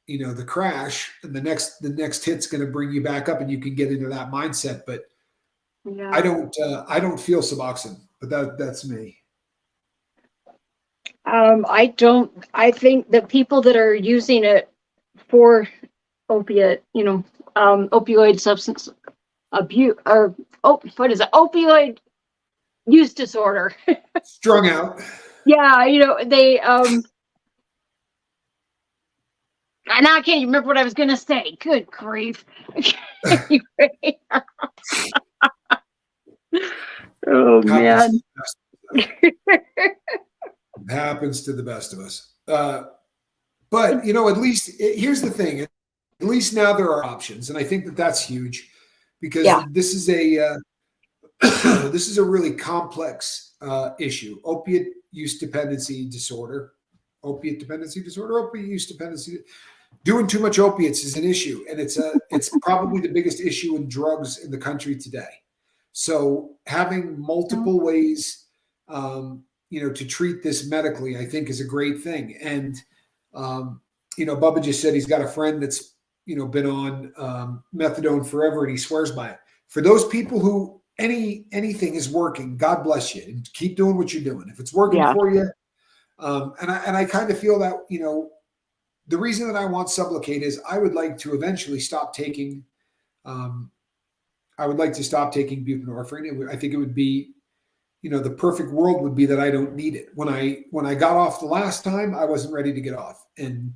Speaker 2: the crash, and the next hit's going to bring you back up, and you can get into that mindset. But I
Speaker 1: Yeah.
Speaker 2: don't feel Suboxone, but that's me.
Speaker 1: I don't, I think that people that are using it for opioid substance abuse, or, what is it? Opioid use disorder.
Speaker 2: Strung out.
Speaker 1: Yeah. They, And now I can't remember what I was going to say. Good grief. Oh, man.
Speaker 2: Happens to the best of us. But, you know, at least here's the thing. At least now there are options. And I think that that's huge because this is a this is a really complex issue. Opiate use dependency disorder. Opiate dependency disorder, opiate use dependency. Doing too much opiates is an issue, and it's probably the biggest issue in drugs in the country today. So having multiple ways, you know, to treat this medically, I think is a great thing. And you know, Bubba just said he's got a friend that's, you know, been on methadone forever, and he swears by it. For those people who anything is working, God bless you, and keep doing what you're doing. If it's working for you, and I kind of feel that, you know, the reason that I want Sublocade is I would like to eventually stop taking. I would like to stop taking buprenorphine. I think it would be, you know, the perfect world would be that I don't need it. When I got off the last time, I wasn't ready to get off, and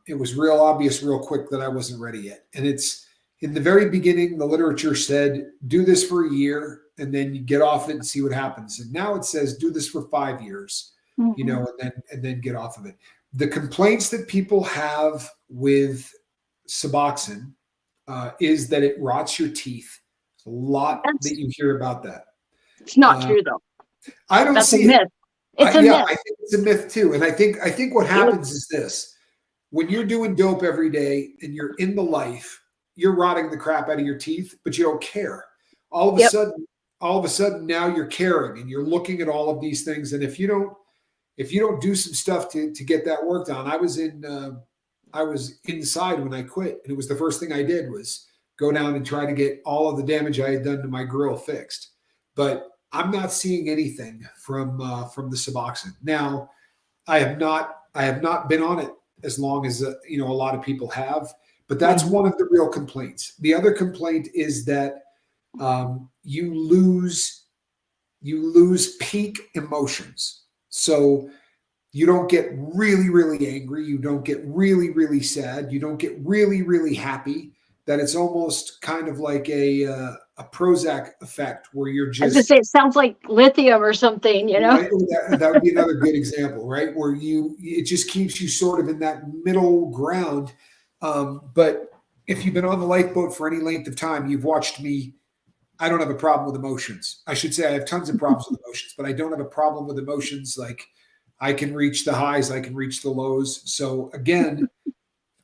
Speaker 2: it was real obvious real quick that I wasn't ready yet. And it's in the very beginning, the literature said, do this for a year and then you get off it and see what happens. And now it says, do this for 5 years, you know, and then get off of it. The complaints that people have with Suboxone is that it rots your teeth. There's a lot that you hear about that.
Speaker 1: It's not true though.
Speaker 2: I don't see
Speaker 1: it. It's a myth.
Speaker 2: I think it's a myth too. And I think what happens is this: when you're doing dope every day and you're in the life, you're rotting the crap out of your teeth, but you don't care. All of a sudden now you're caring and you're looking at all of these things. And if you don't do some stuff to get that worked on, I was inside when I quit, and it was the first thing I did was go down and try to get all of the damage I had done to my grill fixed. But I'm not seeing anything from the Suboxone. Now, I have not been on it as long as you know, a lot of people have, but that's one of the real complaints. The other complaint is that you lose peak emotions. So you don't get really, really angry. You don't get really, really sad. You don't get really, really happy. That it's almost kind of like a Prozac effect where you're just. I was
Speaker 1: going to say, it sounds like lithium or something, you know?
Speaker 2: Right? That would be another good example, right? Where it just keeps you sort of in that middle ground. But if you've been on the lifeboat for any length of time, you've watched me. I don't have a problem with emotions. I should say I have tons of problems with emotions, but I don't have a problem with emotions. Like I can reach the highs, I can reach the lows. So again,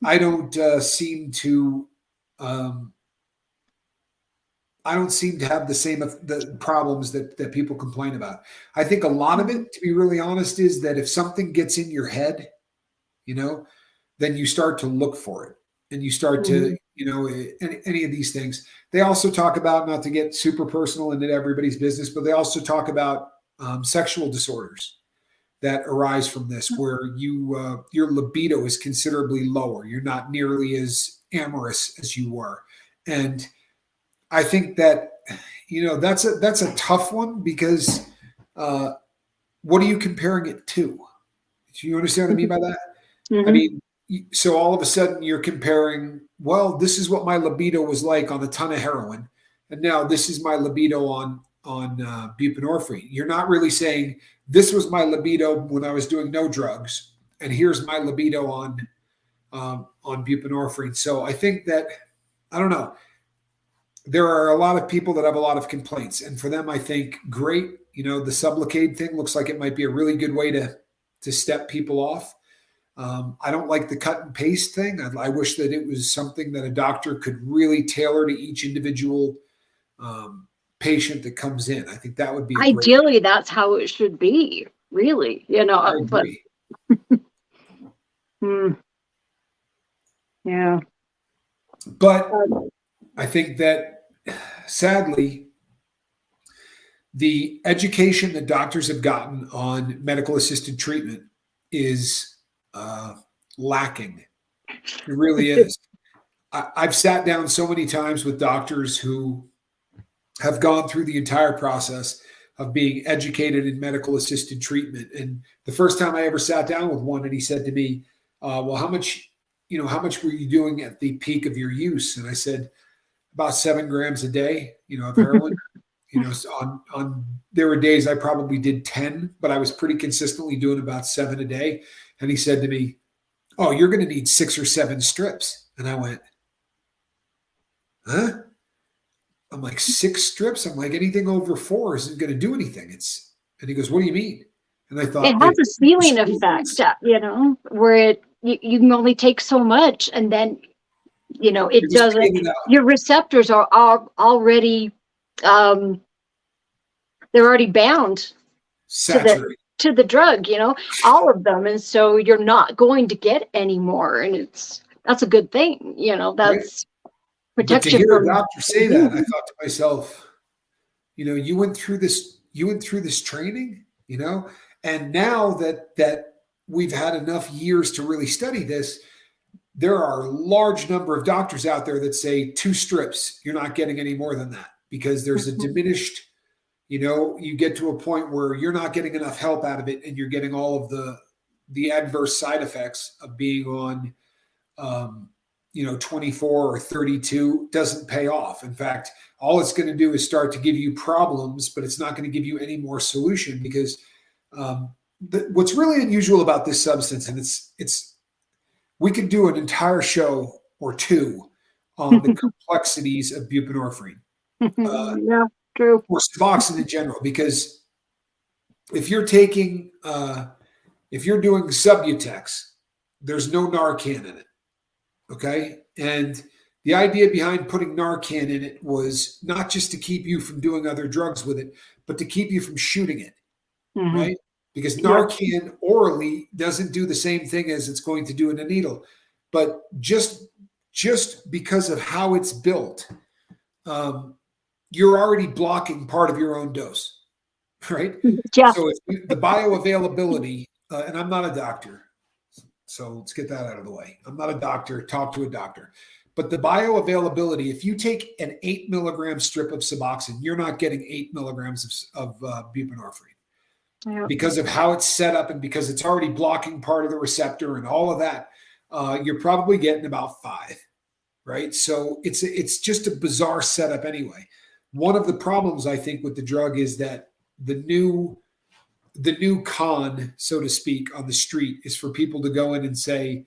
Speaker 2: I don't seem to. I don't seem to have the problems that people complain about. I think a lot of it, to be really honest, is that if something gets in your head, you know, then you start to look for it and you start to, you know, any of these things. They also talk about, not to get super personal into everybody's business, but they also talk about sexual disorders that arise from this, where your libido is considerably lower. You're not nearly as amorous as you were. And I think that, you know, that's a tough one because what are you comparing it to? Do you understand what I mean by that? I mean, so all of a sudden you're comparing, well, this is what my libido was like on a ton of heroin, and now this is my libido on buprenorphine. You're not really saying this was my libido when I was doing no drugs, and here's my libido on buprenorphine. So I think that, I don't know, there are a lot of people that have a lot of complaints, and for them, I think, great. You know, the Sublocade thing looks like it might be a really good way to step people off. I don't like the cut and paste thing. I wish that it was something that a doctor could really tailor to each individual patient that comes in. I think that would be
Speaker 1: ideally that's how it should be, really, you know.
Speaker 2: I agree.
Speaker 1: Yeah.
Speaker 2: But I think that, sadly, the education that doctors have gotten on medical assisted treatment is lacking. It really is. I've sat down so many times with doctors who have gone through the entire process of being educated in medical assisted treatment. And the first time I ever sat down with one, and he said to me, well, how much how much were you doing at the peak of your use? And I said, about 7 grams a day, of heroin. So on there were days I probably did 10, but I was pretty consistently doing about 7 a day. And he said to me, "Oh, you're going to need 6 or 7 strips." And I went, "Huh?" I'm like, 6 strips? I'm like, anything over 4 isn't going to do anything. And he goes, "What do you mean?" And I
Speaker 1: It
Speaker 2: thought,
Speaker 1: has a ceiling effect, where you can only take so much, and then it
Speaker 2: you're just
Speaker 1: doesn't.
Speaker 2: paying it out.
Speaker 1: Your receptors are already they're already bound
Speaker 2: Saturate.
Speaker 1: to the drug, all of them, and so you're not going to get any more, and that's a good thing,
Speaker 2: Right?
Speaker 1: that's
Speaker 2: But to
Speaker 1: protection
Speaker 2: hear a
Speaker 1: from
Speaker 2: doctor say that, I thought to myself, you went through this training, and now that we've had enough years to really study this, there are a large number of doctors out there that say 2 strips, you're not getting any more than that, because there's a diminished, you get to a point where you're not getting enough help out of it, and you're getting all of the adverse side effects of being on 24 or 32 doesn't pay off. In fact, all it's going to do is start to give you problems, but it's not going to give you any more solution, because what's really unusual about this substance, and it's we could do an entire show or 2 on the complexities of buprenorphine,
Speaker 1: yeah, true.
Speaker 2: or Suboxone in general, because if you're taking if you're doing Subutex, there's no Narcan in it. Okay. And the idea behind putting Narcan in it was not just to keep you from doing other drugs with it, but to keep you from shooting it.
Speaker 1: Mm-hmm.
Speaker 2: Right. Because
Speaker 1: Yeah.
Speaker 2: Narcan orally doesn't do the same thing as it's going to do in a needle. But just because of how it's built, you're already blocking part of your own dose. Right.
Speaker 1: Yeah.
Speaker 2: So the bioavailability, and I'm not a doctor, so let's get that out of the way. I'm not a doctor, talk to a doctor. But the bioavailability, if you take an 8 milligram strip of Suboxone, you're not getting 8 milligrams of buprenorphine.
Speaker 1: Yeah.
Speaker 2: Because of how it's set up, and because it's already blocking part of the receptor and all of that, you're probably getting about 5, right? So it's just a bizarre setup anyway. One of the problems, I think, with the drug is that the new con, so to speak, on the street is for people to go in and say,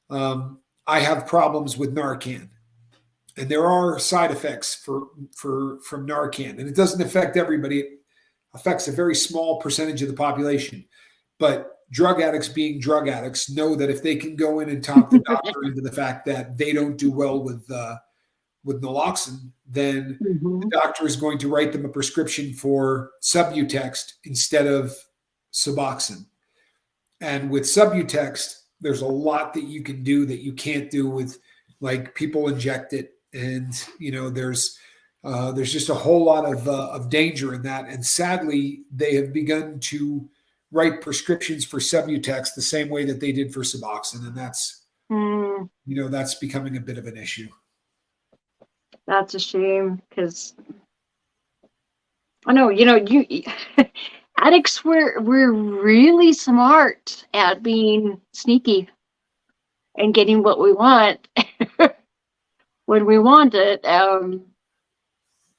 Speaker 2: I have problems with Narcan. And there are side effects from Narcan. And it doesn't affect everybody. It affects a very small percentage of the population. But drug addicts, being drug addicts, know that if they can go in and talk the doctor into the fact that they don't do well with naloxone, then the doctor is going to write them a prescription for Subutex instead of Suboxone. And with Subutex, there's a lot that you can do that you can't do with, like, people inject it, and there's just a whole lot of danger in that. And sadly, they have begun to write prescriptions for Subutex the same way that they did for Suboxone, and that's that's becoming a bit of an issue.
Speaker 1: That's a shame, because I know, you addicts, we're really smart at being sneaky and getting what we want when we want it.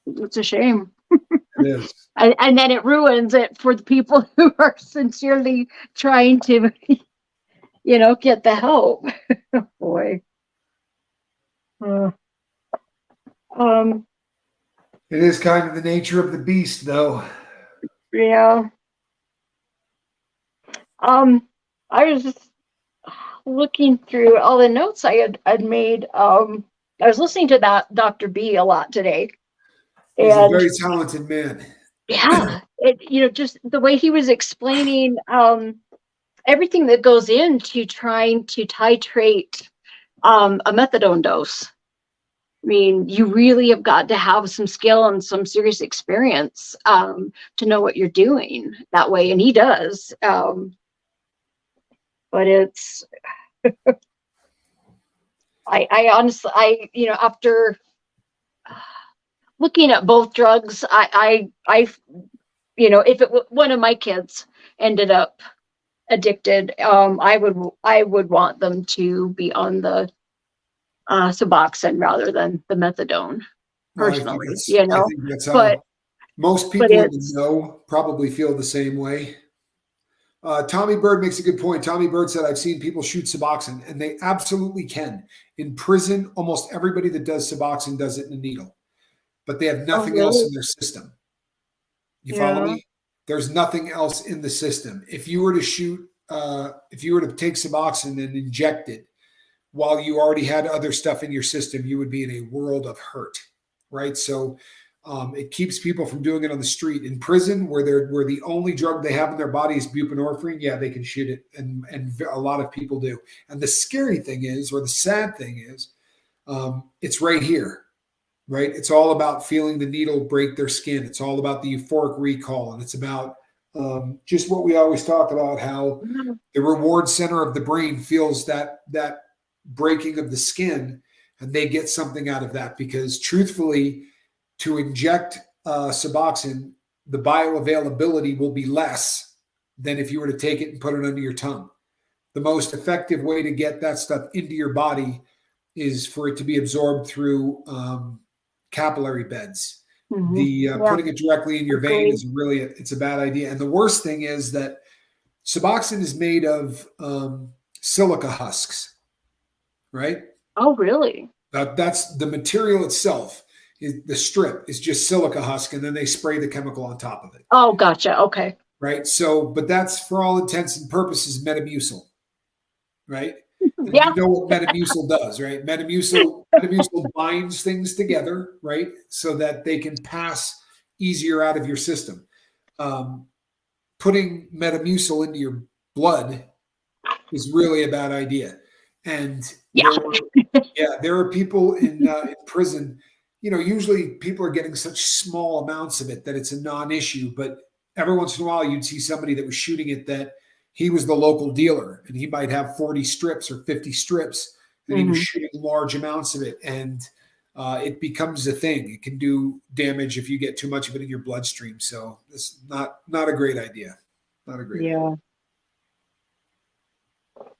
Speaker 1: It's a shame.
Speaker 2: It is.
Speaker 1: And then it ruins it for the people who are sincerely trying to, get the help. Boy.
Speaker 2: It is kind of the nature of the beast, though.
Speaker 1: Yeah. I was just looking through all the notes I'd made. I was listening to that Dr. B a lot today.
Speaker 2: He's a very talented man.
Speaker 1: Yeah, just the way he was explaining everything that goes into trying to titrate a methadone dose. I mean, you really have got to have some skill and some serious experience to know what you're doing that way, and he does. But it's, I honestly, after looking at both drugs, if one of my kids ended up addicted, I would want them to be on the Suboxone rather than the Methadone,
Speaker 2: Well,
Speaker 1: personally,
Speaker 2: I think that's
Speaker 1: but
Speaker 2: how most
Speaker 1: but
Speaker 2: people in the
Speaker 1: it's
Speaker 2: know probably feel the same way. Tommy Bird makes a good point. Tommy Bird said, I've seen people shoot Suboxone, and they absolutely can. In prison, almost everybody that does Suboxone does it in a needle, but they have
Speaker 1: oh
Speaker 2: nothing else
Speaker 1: really?
Speaker 2: in their system. You follow
Speaker 1: Yeah.
Speaker 2: me? There's nothing else in the system. If you were to if you were to take Suboxone and inject it while you already had other stuff in your system, you would be in a world of hurt, right? So it keeps people from doing it on the street. In prison, where the only drug they have in their body is buprenorphine, yeah, they can shoot it, and a lot of people do. And the scary thing is, or the sad thing is, it's right here, right? It's all about feeling the needle break their skin. It's all about the euphoric recall, and it's about just what we always talk about, how
Speaker 1: Mhm.
Speaker 2: the reward center of the brain feels that breaking of the skin, and they get something out of that because, truthfully, to inject Suboxone, the bioavailability will be less than if you were to take it and put it under your tongue. The most effective way to get that stuff into your body is for it to be absorbed through capillary beds. The
Speaker 1: Yeah,
Speaker 2: putting it directly in your vein
Speaker 1: agree.
Speaker 2: is really it's a bad idea. And the worst thing is that Suboxone is made of silica husks, right?
Speaker 1: Oh really?
Speaker 2: That's the material itself. The strip is just silica husk, and then they spray the chemical on top of it,
Speaker 1: Oh, gotcha. Okay.
Speaker 2: right? So, but that's for all intents and purposes Metamucil, right? And
Speaker 1: Yeah.
Speaker 2: you know what Metamucil does, right? Metamucil binds things together, right, so that they can pass easier out of your system. Um, Putting Metamucil into your blood is really a bad idea. And
Speaker 1: Yeah.
Speaker 2: there are people in prison. You know, usually people are getting such small amounts of it that it's a non-issue. But every once in a while, you'd see somebody that was shooting it that he was the local dealer, and he might have 40 strips or 50 strips, and he was
Speaker 1: Hmm.
Speaker 2: shooting large amounts of it, and it becomes a thing. It can do damage if you get too much of it in your bloodstream. So it's not a great idea. Not a great idea.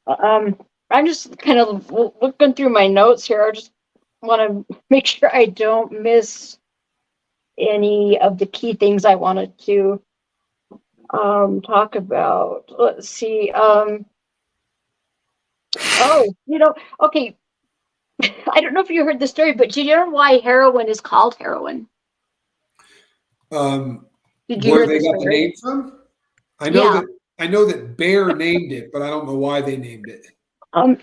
Speaker 1: Yeah. Um, I'm just kind of looking through my notes here. I just want to make sure I don't miss any of the key things I wanted to talk about. Let's see. Oh, okay. I don't know if you heard the story, but do you know why heroin is called heroin?
Speaker 2: Um,
Speaker 1: Did you
Speaker 2: where
Speaker 1: hear
Speaker 2: they
Speaker 1: the
Speaker 2: got the
Speaker 1: story?
Speaker 2: name from? I know
Speaker 1: Yeah.
Speaker 2: that I know that Bear named it, but I don't know why they named it.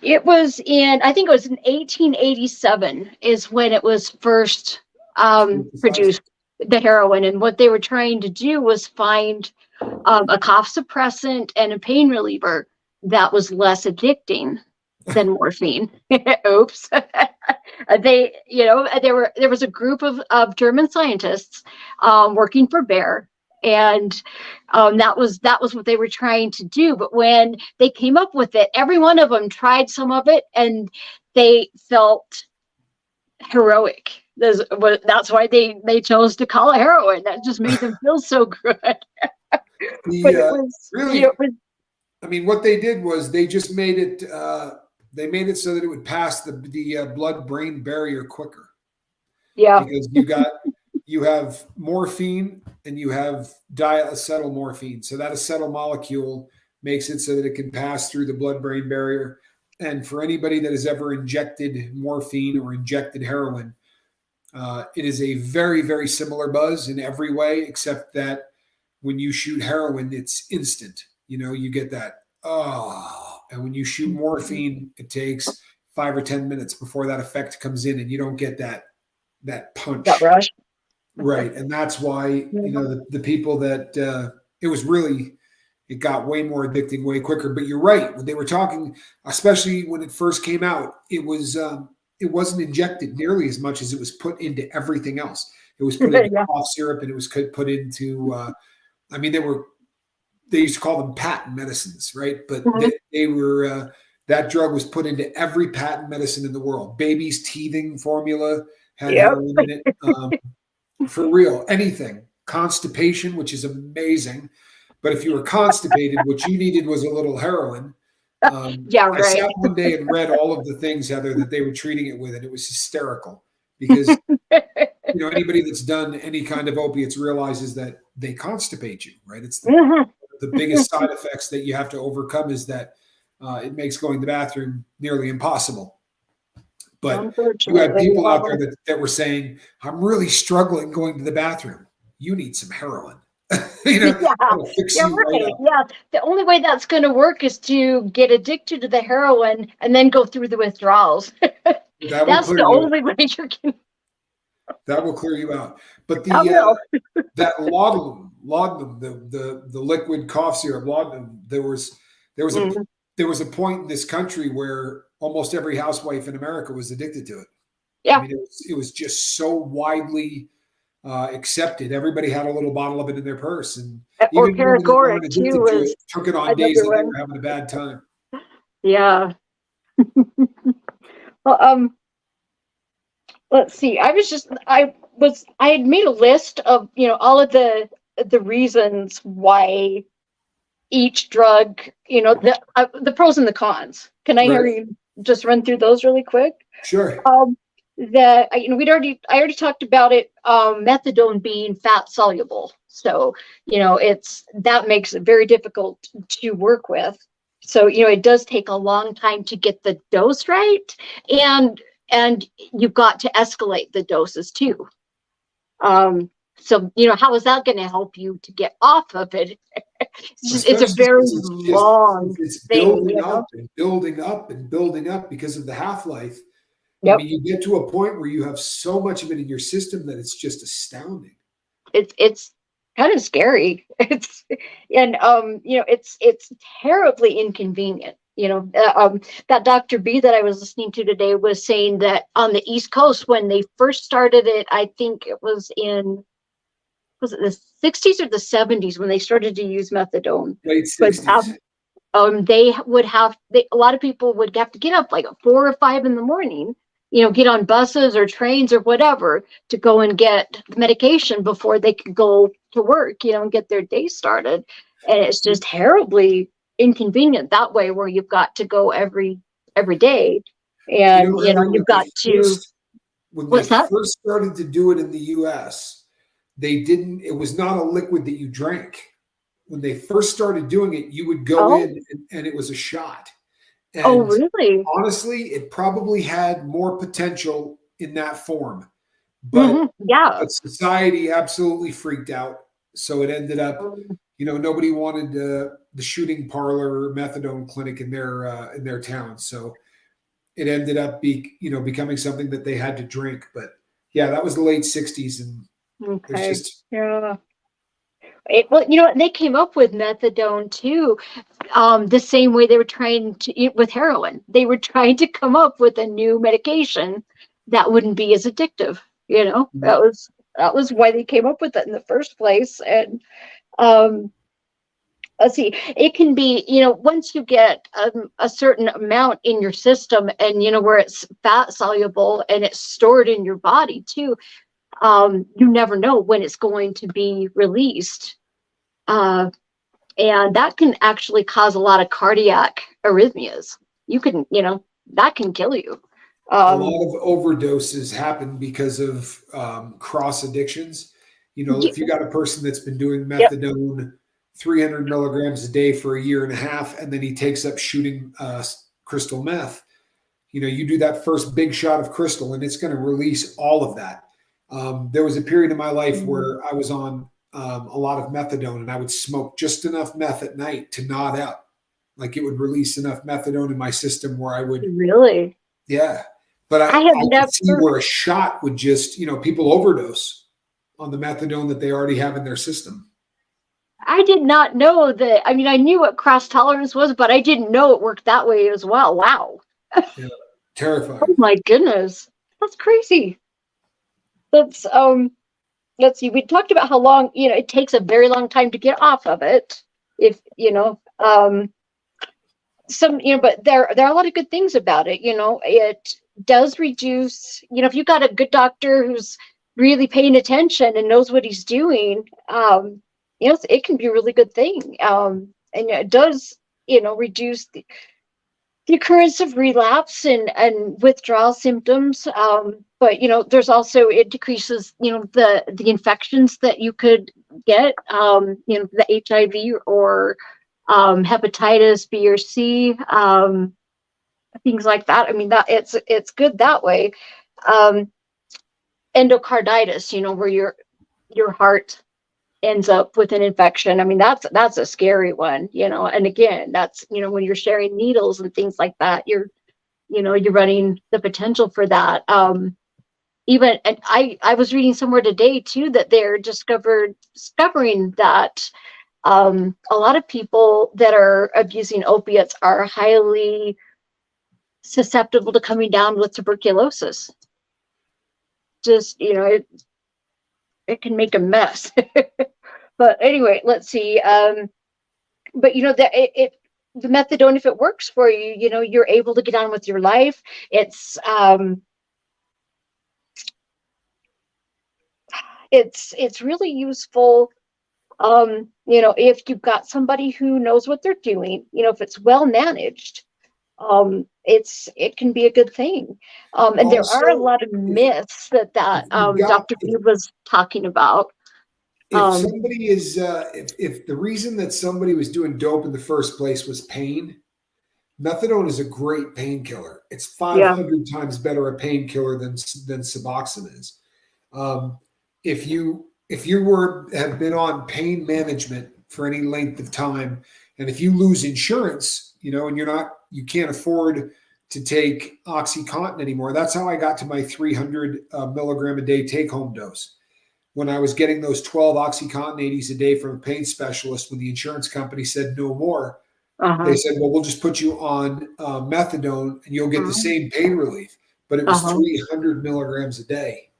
Speaker 1: It was I think it was in 1887 is when it was first
Speaker 2: Synthesized.
Speaker 1: produced, the heroin. And what they were trying to do was find a cough suppressant and a pain reliever that was less addicting than morphine. Oops. There was a group of German scientists working for Bayer, and that was what they were trying to do. But when they came up with it, every one of them tried some of it, and they felt heroic. That's why they chose to call it heroin. That just made them feel so good. But
Speaker 2: The
Speaker 1: it was,
Speaker 2: really, I mean, what they did was they just made it. They made it so that it would pass the blood-brain barrier quicker
Speaker 1: yeah.
Speaker 2: because you have morphine and you have diacetylmorphine. So that acetyl molecule makes it so that it can pass through the blood-brain barrier. And for anybody that has ever injected morphine or injected heroin, it is a very, very similar buzz in every way, except that when you shoot heroin, it's instant. You know, you get that, oh. And when you shoot morphine, it takes 5 or 10 minutes before that effect comes in, and you don't get that
Speaker 1: That
Speaker 2: punch.
Speaker 1: rush.
Speaker 2: Right. And that's why,
Speaker 1: Yeah.
Speaker 2: the people that it was really, it got way more addicting way quicker. But you're right. When they were talking, especially when it first came out, it wasn't injected nearly as much as it was put into everything else. It was put into
Speaker 1: Yeah.
Speaker 2: cough syrup, and it was put into, I mean, they used to call them patent medicines, right? But
Speaker 1: Mhm.
Speaker 2: they were, that drug was put into every patent medicine in the world. Baby's teething formula had
Speaker 1: Yep.
Speaker 2: heroin in it. For real, anything. Constipation, which is amazing. But if you were constipated, what you needed was a little heroin.
Speaker 1: Yeah,
Speaker 2: I
Speaker 1: right.
Speaker 2: sat one day and read all of the things, Heather, that they were treating it with, and it was hysterical because anybody that's done any kind of opiates realizes that they constipate you, right? It's
Speaker 1: Mhm.
Speaker 2: the biggest side effects that you have to overcome is that it makes going to the bathroom nearly impossible. But you had
Speaker 1: Unfortunately,
Speaker 2: people out there that were saying, I'm really struggling going to the bathroom. You need some heroin.
Speaker 1: yeah,
Speaker 2: It'll fix
Speaker 1: you're
Speaker 2: you right
Speaker 1: right.
Speaker 2: up.
Speaker 1: Yeah, the only way that's going to work is to get addicted to the heroin and then go through the withdrawals.
Speaker 2: That will
Speaker 1: That's
Speaker 2: clear
Speaker 1: the
Speaker 2: you.
Speaker 1: only way you're going to.
Speaker 2: That will clear you out. But
Speaker 1: I will.
Speaker 2: that laudanum, the liquid cough syrup, laudanum. There was a
Speaker 1: Mm.
Speaker 2: there was a point in this country where almost every housewife in America was addicted to it. I
Speaker 1: Yeah,
Speaker 2: mean, it was just so widely accepted. Everybody had a little bottle of it in their purse, and
Speaker 1: or
Speaker 2: even women that
Speaker 1: Paregoric
Speaker 2: weren't
Speaker 1: too
Speaker 2: addicted to
Speaker 1: was
Speaker 2: it took it on days
Speaker 1: another
Speaker 2: that they
Speaker 1: one.
Speaker 2: were having a bad time.
Speaker 1: Yeah. Well, let's see. I had made a list of all of the reasons why each drug, the pros and the cons. Can I hear
Speaker 2: Right?
Speaker 1: you just run through those really quick?
Speaker 2: Sure.
Speaker 1: I already talked about it. Methadone being fat soluble, so that makes it very difficult to work with. So it does take a long time to get the dose right, and you've got to escalate the doses too. So how is that going to help you to get off of it? It's a
Speaker 2: Especially
Speaker 1: very
Speaker 2: since
Speaker 1: long
Speaker 2: it's
Speaker 1: thing,
Speaker 2: building up and building up and building up because of the half-life. I
Speaker 1: Yep.
Speaker 2: mean, you get to a point where you have so much of it in your system that it's just astounding.
Speaker 1: It's kind of scary. It's terribly inconvenient. That Dr. B that I was listening to today was saying that on the East Coast when they first started it, I think it was it the 60s or the 70s when they started to use methadone.
Speaker 2: Late
Speaker 1: But
Speaker 2: 60s.
Speaker 1: a lot of people would have to get up like at 4 or 5 in the morning, get on buses or trains or whatever to go and get medication before they could go to work, and get their day started. And it's just terribly inconvenient that way where you've got to go every day. And,
Speaker 2: Heather,
Speaker 1: you've got to,
Speaker 2: when they
Speaker 1: what's that?
Speaker 2: first started to do it in the US, it was not a liquid that you drank. When they first started doing it, you would go
Speaker 1: Oh,
Speaker 2: in and it was a shot.
Speaker 1: oh,
Speaker 2: And
Speaker 1: really?
Speaker 2: honestly, it probably had more potential in that form. But
Speaker 1: Yeah.
Speaker 2: society absolutely freaked out. So it ended up, nobody wanted the shooting parlor or methadone clinic in their town. So it ended up becoming something that they had to drink. But yeah, that was the late 60s, and there's
Speaker 1: Okay.
Speaker 2: just
Speaker 1: Yeah. Well, they came up with methadone too, the same way they were trying to with heroin. They were trying to come up with a new medication that wouldn't be as addictive. That was why they came up with it in the first place. And um, let's see, it can be once you get a certain amount in your system, and where it's fat soluble and it's stored in your body too. You never know when it's going to be released. Uh, and that can actually cause a lot of cardiac arrhythmias. That can kill you.
Speaker 2: a
Speaker 1: Um,
Speaker 2: lot of overdoses happen because of cross addictions. If you got a person that's been doing
Speaker 1: yep.
Speaker 2: methadone 300 milligrams a day for a year and a half, and then he takes up shooting crystal meth, you do that first big shot of crystal and it's going to release all of that. There was a period in my life where I was on a lot of methadone, and I would smoke just enough meth at night to nod out. Like it would release enough methadone in my system where I would,
Speaker 1: Really?
Speaker 2: yeah. But
Speaker 1: I have
Speaker 2: I could see
Speaker 1: never.
Speaker 2: where a shot would just, people overdose on the methadone that they already have in their system.
Speaker 1: I did not know that. I mean, I knew what cross tolerance was, but I didn't know it worked that way as well. Wow.
Speaker 2: Yeah.
Speaker 1: Oh
Speaker 2: Terrifying.
Speaker 1: my goodness. That's crazy. That's let's see, we talked about how long, it takes a very long time to get off of it. If, but there are a lot of good things about it. It does reduce, if you've got a good doctor who's really paying attention and knows what he's doing, yes, it can be a really good thing. And it does, reduce the occurrence of relapse and withdrawal symptoms. But there's also, it decreases, the infections that you could get, the HIV or hepatitis B or C, things like that. I mean, that it's good that way. Um, Endocarditis, where your heart ends up with an infection. I mean, that's a scary one, and again, that's, when you're sharing needles and things like that, you're running the potential for that. Even, and I was reading somewhere today too that they're discovering that a lot of people that are abusing opiates are highly susceptible to coming down with tuberculosis. Just, it can make a mess. But anyway, let's see. But that the methadone, if it works for you, you're able to get on with your life. It's really useful. If you've got somebody who knows what they're doing, if it's well managed, it can be a good thing. And there are a
Speaker 2: Also,
Speaker 1: lot of myths
Speaker 2: if you've got
Speaker 1: Dr. B was talking about.
Speaker 2: if somebody is if the reason that somebody was doing dope in the first place was pain, methadone is a great painkiller. It's
Speaker 1: Yeah.
Speaker 2: 500 times better a painkiller than Suboxone is. Um, if you were have been on pain management for any length of time, and if you lose insurance, and you can't afford to take OxyContin anymore. That's how I got to my 300 milligram a day take home dose. When I was getting those 12 OxyContin 80s a day from a pain specialist, when the insurance company said no more, they
Speaker 1: Uh-huh.
Speaker 2: said, well, we'll just put you on methadone and you'll get the same pain relief. But it was
Speaker 1: Uh-huh.
Speaker 2: 300 milligrams a day.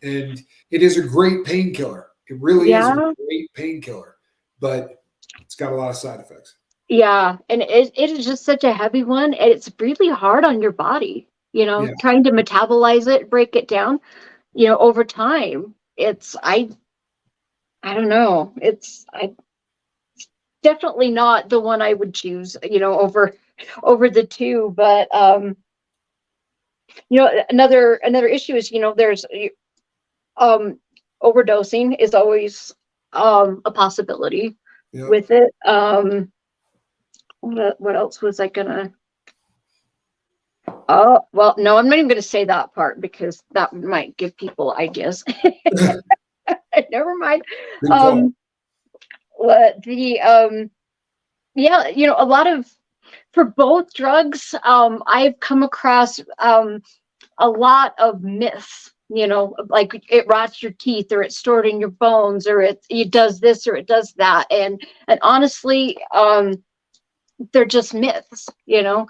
Speaker 2: And it is a great painkiller. It really is a
Speaker 1: Yeah.
Speaker 2: great painkiller, but it's got a lot of side effects.
Speaker 1: Yeah. And it is just such a heavy one. And it's really hard on your body,
Speaker 2: Yeah.
Speaker 1: trying to metabolize it, break it down, over time. I don't know. I definitely not the one I would choose, over the two. But another issue is, there's um overdosing is always a possibility
Speaker 2: Yeah.
Speaker 1: with it. What else was I gonna? Oh, well, no, I'm not even gonna say that part because that might give people ideas. Never mind.
Speaker 2: Good call.
Speaker 1: Um, what the Yeah, a lot of, for both drugs, I've come across a lot of myths, like it rots your teeth or it's stored in your bones or it does this or it does that. And honestly, they're just myths,
Speaker 2: Yeah.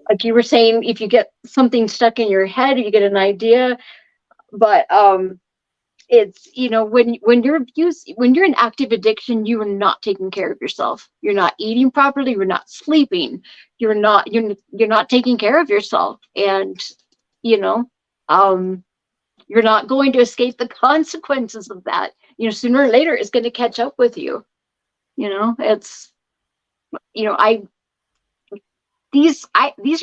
Speaker 1: like you were saying, if you get something stuck in your head, you get an idea. But it's, when you're in active addiction, you are not taking care of yourself. You're not eating properly, you're not sleeping, you're not taking care of yourself. And you know um you're not going to escape the consequences of that. Sooner or later it's going to catch up with you. It's, I these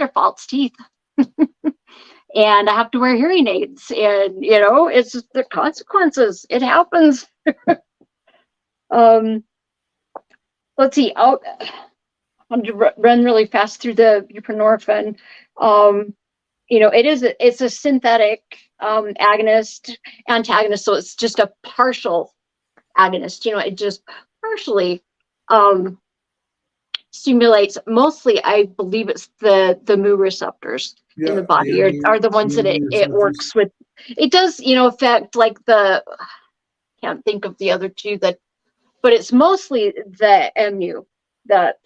Speaker 1: are false teeth, and I have to wear hearing aids, and it's just the consequences. It happens. um let's see. I'll run really fast through the buprenorphine. It's a synthetic antagonist, so it's just a partial agonist. It just partially um, stimulates. Mostly, I believe it's the mu receptors in
Speaker 2: Yeah.
Speaker 1: the body are the ones that
Speaker 2: The
Speaker 1: it
Speaker 2: receptors.
Speaker 1: works with. It does, affect like the, can't think of the other two, that, but it's mostly the mu that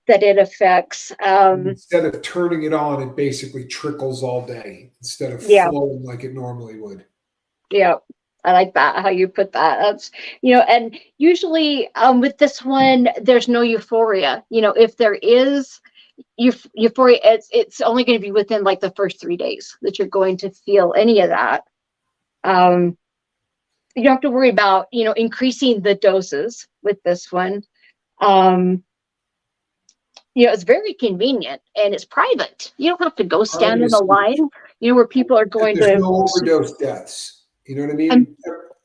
Speaker 1: it affects.
Speaker 2: Instead of turning it on, it basically trickles all day instead of
Speaker 1: Yeah,
Speaker 2: flowing like it normally would.
Speaker 1: yeah. I like that, how you put that. That's, and usually with this one, there's no euphoria. If there is euphoria, it's only going to be within like the first 3 days that you're going to feel any of that. Um, you don't have to worry about, increasing the doses with this one. Um, it's very convenient and it's private. You don't have to go stand
Speaker 2: Private
Speaker 1: in a
Speaker 2: is huge.
Speaker 1: line, where people are going
Speaker 2: There's
Speaker 1: to.
Speaker 2: no overdose deaths. You know what I
Speaker 1: And,
Speaker 2: mean?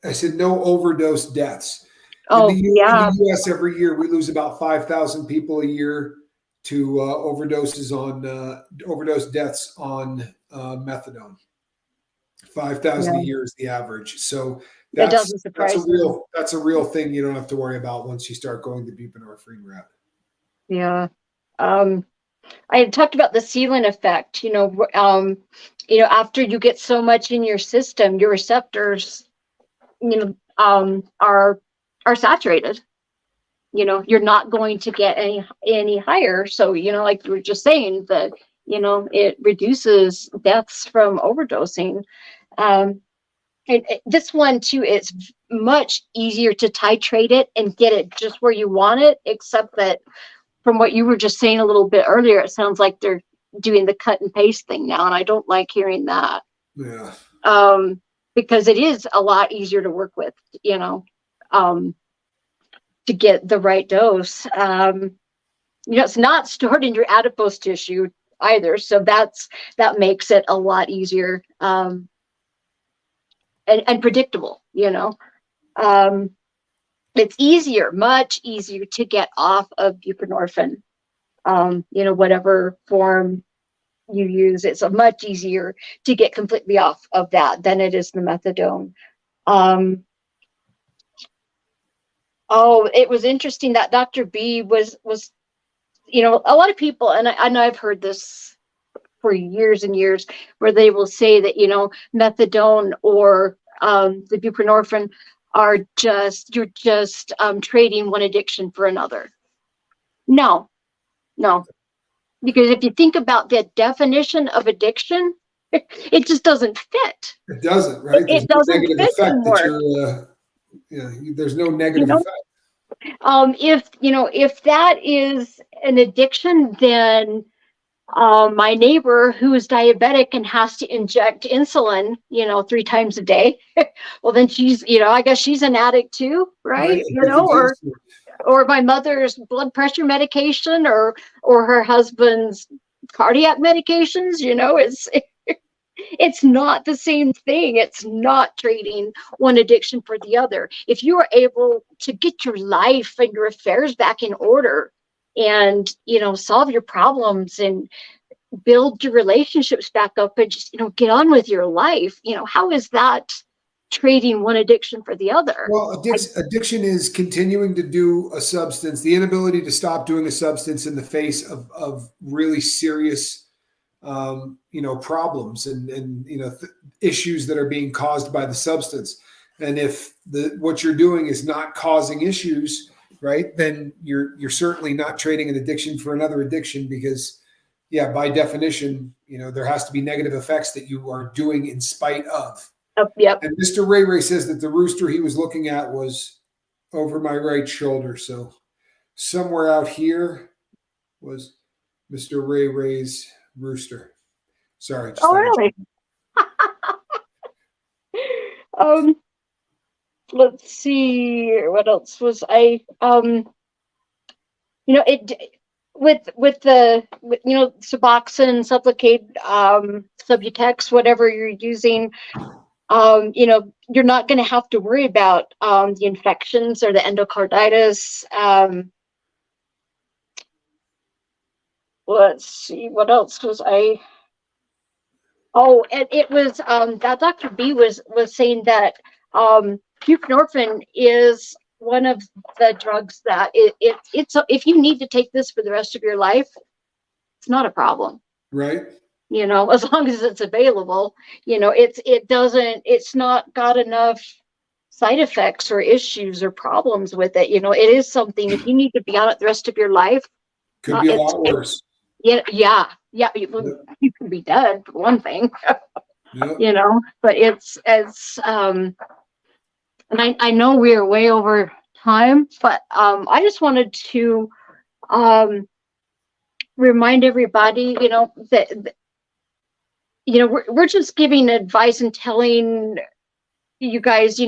Speaker 2: I said no overdose deaths.
Speaker 1: oh
Speaker 2: In
Speaker 1: yeah,
Speaker 2: the U.S. every year we lose about 5,000 people a year to overdose deaths on methadone. 5,000 a
Speaker 1: yeah,
Speaker 2: year is the average. So
Speaker 1: that
Speaker 2: that's
Speaker 1: doesn't
Speaker 2: that's a
Speaker 1: surprise me.
Speaker 2: real thing you don't have to worry about once you start going the buprenorphine route.
Speaker 1: Yeah. Um, I had talked about the ceiling effect, after you get so much in your system, your receptors, are saturated. You're not going to get any higher. So, like you were just saying, that, it reduces deaths from overdosing. Um, and this one too, it's much easier to titrate it and get it just where you want it, except that from what you were just saying a little bit earlier, it sounds like they're doing the cut and paste thing now, and I don't like hearing that.
Speaker 2: Yeah.
Speaker 1: Because it is a lot easier to work with, um, to get the right dose. It's not stored in your adipose tissue either, so that makes it a lot easier, and predictable. It's much easier to get off of buprenorphine. Whatever form you use, it's a much easier to get completely off of that than it is the methadone. Um, it was interesting that Dr. B was, a lot of people, and I know I've heard this for years and years, where they will say that, methadone or the buprenorphine you're just trading one addiction for another. No, no, because if you think about the definition of addiction, it just doesn't fit.
Speaker 2: It doesn't,
Speaker 1: It,
Speaker 2: right? There's
Speaker 1: it
Speaker 2: no
Speaker 1: doesn't
Speaker 2: negative
Speaker 1: fit
Speaker 2: effect that
Speaker 1: anymore.
Speaker 2: you're there's no
Speaker 1: You
Speaker 2: negative
Speaker 1: know,
Speaker 2: effect.
Speaker 1: if that is an addiction, then my neighbor who is diabetic and has to inject insulin, 3 times a day, well, then she's, I guess she's an addict too,
Speaker 2: Right?
Speaker 1: right?
Speaker 2: Addicted to insulin.
Speaker 1: Or my mother's blood pressure medication, or her husband's cardiac medications. It's not the same thing. It's not trading one addiction for the other. If you are able to get your life and your affairs back in order, and solve your problems and build your relationships back up, and just get on with your life, how is that trading one addiction for the other?
Speaker 2: Well, addiction is continuing to do a substance, the inability to stop doing a substance in the face of really serious, problems and issues that are being caused by the substance. And if what you're doing is not causing issues, right, then you're certainly not trading an addiction for another addiction because, yeah, by definition, there has to be negative effects that you are doing in spite of.
Speaker 1: Yep.
Speaker 2: And Mr. Ray Ray says that the rooster he was looking at was over my right shoulder. So somewhere out here was Mr. Ray Ray's rooster. Sorry, just
Speaker 1: Oh,
Speaker 2: thought I'd.
Speaker 1: really? um let's see, what else was I it with the Suboxone, Sublocade, Subutex, whatever you're using, you're not going to have to worry about the infections or the endocarditis. Let's see, what else was I. Oh, and it was that Dr. B was saying that buprenorphine is one of the drugs that it's if you need to take this for the rest of your life, it's not a problem.
Speaker 2: Right.
Speaker 1: As long as it's available, it's not got enough side effects or issues or problems with it. It is something, if you need to be on it the rest of your life,
Speaker 2: Could be a
Speaker 1: it's
Speaker 2: lot worse.
Speaker 1: yeah.
Speaker 2: Yep.
Speaker 1: You can be dead for one thing.
Speaker 2: Yep.
Speaker 1: But it's and I know we are way over time, but I just wanted to remind everybody, that we're just giving advice and telling you guys,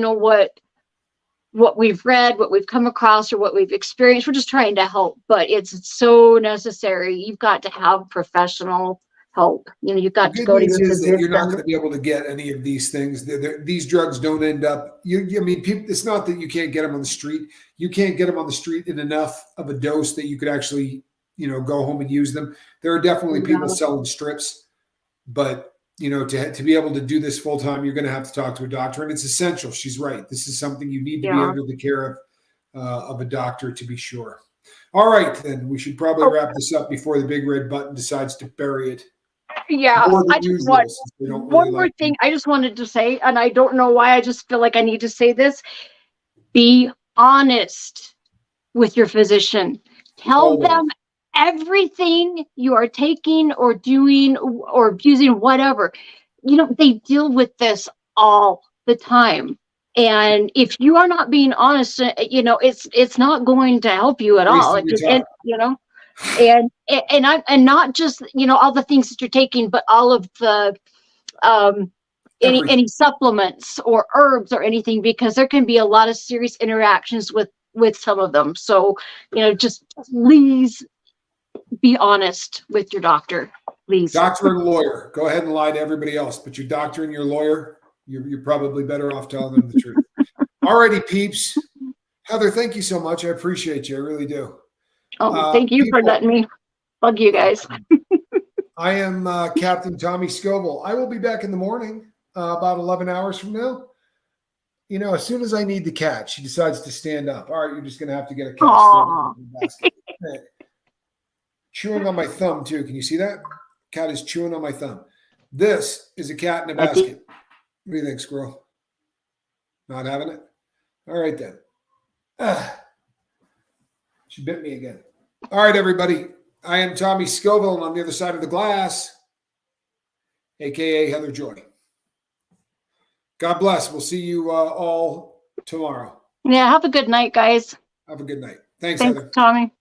Speaker 1: what we've read, what we've come across, or what we've experienced. We're just trying to help, but it's so necessary. You've got to have professional help. You've
Speaker 2: The
Speaker 1: got to
Speaker 2: good
Speaker 1: go to
Speaker 2: news
Speaker 1: your
Speaker 2: is that you're not going
Speaker 1: physician.
Speaker 2: to be able to get any of these things. These drugs don't end up. I mean, people, it's not that you can't get them on the street. You can't get them on the street in enough of a dose that you could actually, go home and use them. There are definitely people
Speaker 1: Yeah.
Speaker 2: selling strips, but to be able to do this full time, you're going to have to talk to a doctor, and it's essential. She's right. This is something you need to be
Speaker 1: Yeah.
Speaker 2: under the care of a doctor to be sure. All right, then we should probably
Speaker 1: Oh,
Speaker 2: wrap this up before the big red button decides to bury it
Speaker 1: yeah.
Speaker 2: more than
Speaker 1: I just want
Speaker 2: usual, since they don't really
Speaker 1: one more
Speaker 2: like
Speaker 1: thing
Speaker 2: me.
Speaker 1: I just wanted to say, and I don't know why, I just feel like I need to say this. Be honest with your physician. Tell
Speaker 2: Always.
Speaker 1: them everything you are taking or doing or abusing, whatever. They deal with this all the time. And if you are not being honest, it's not going to help you at all.
Speaker 2: Wasting your
Speaker 1: And
Speaker 2: time.
Speaker 1: and not just all the things that you're taking, but all of the um
Speaker 2: Everything.
Speaker 1: any supplements or herbs or anything, because there can be a lot of serious interactions with some of them. So just please be honest with your doctor, please.
Speaker 2: Doctor and lawyer. Go ahead and lie to everybody else, but your doctor and your lawyer, you're probably better off telling them the truth. All righty, peeps. Heather, thank you so much. I appreciate you. I really do.
Speaker 1: Thank you for
Speaker 2: People,
Speaker 1: letting me bug you guys.
Speaker 2: I am Captain Tommy Scoville. I will be back in the morning, about 11 hours from now. As soon as I need the cat, she decides to stand up. All right, you're just going to have to get a cat.
Speaker 1: Aw.
Speaker 2: Hey. Chewing on my thumb, too. Can you see that? Cat is chewing on my thumb. This is a cat in a basket. What do you think, squirrel? Not having it? All right, then. She bit me again. All right, everybody. I am Tommy Scoville, and on the other side of the glass, a.k.a. Heather Joy. God bless. We'll see you all tomorrow.
Speaker 1: Yeah, have a good night, guys.
Speaker 2: Have a good night. Thanks,
Speaker 1: Thanks,
Speaker 2: Heather.
Speaker 1: Tommy.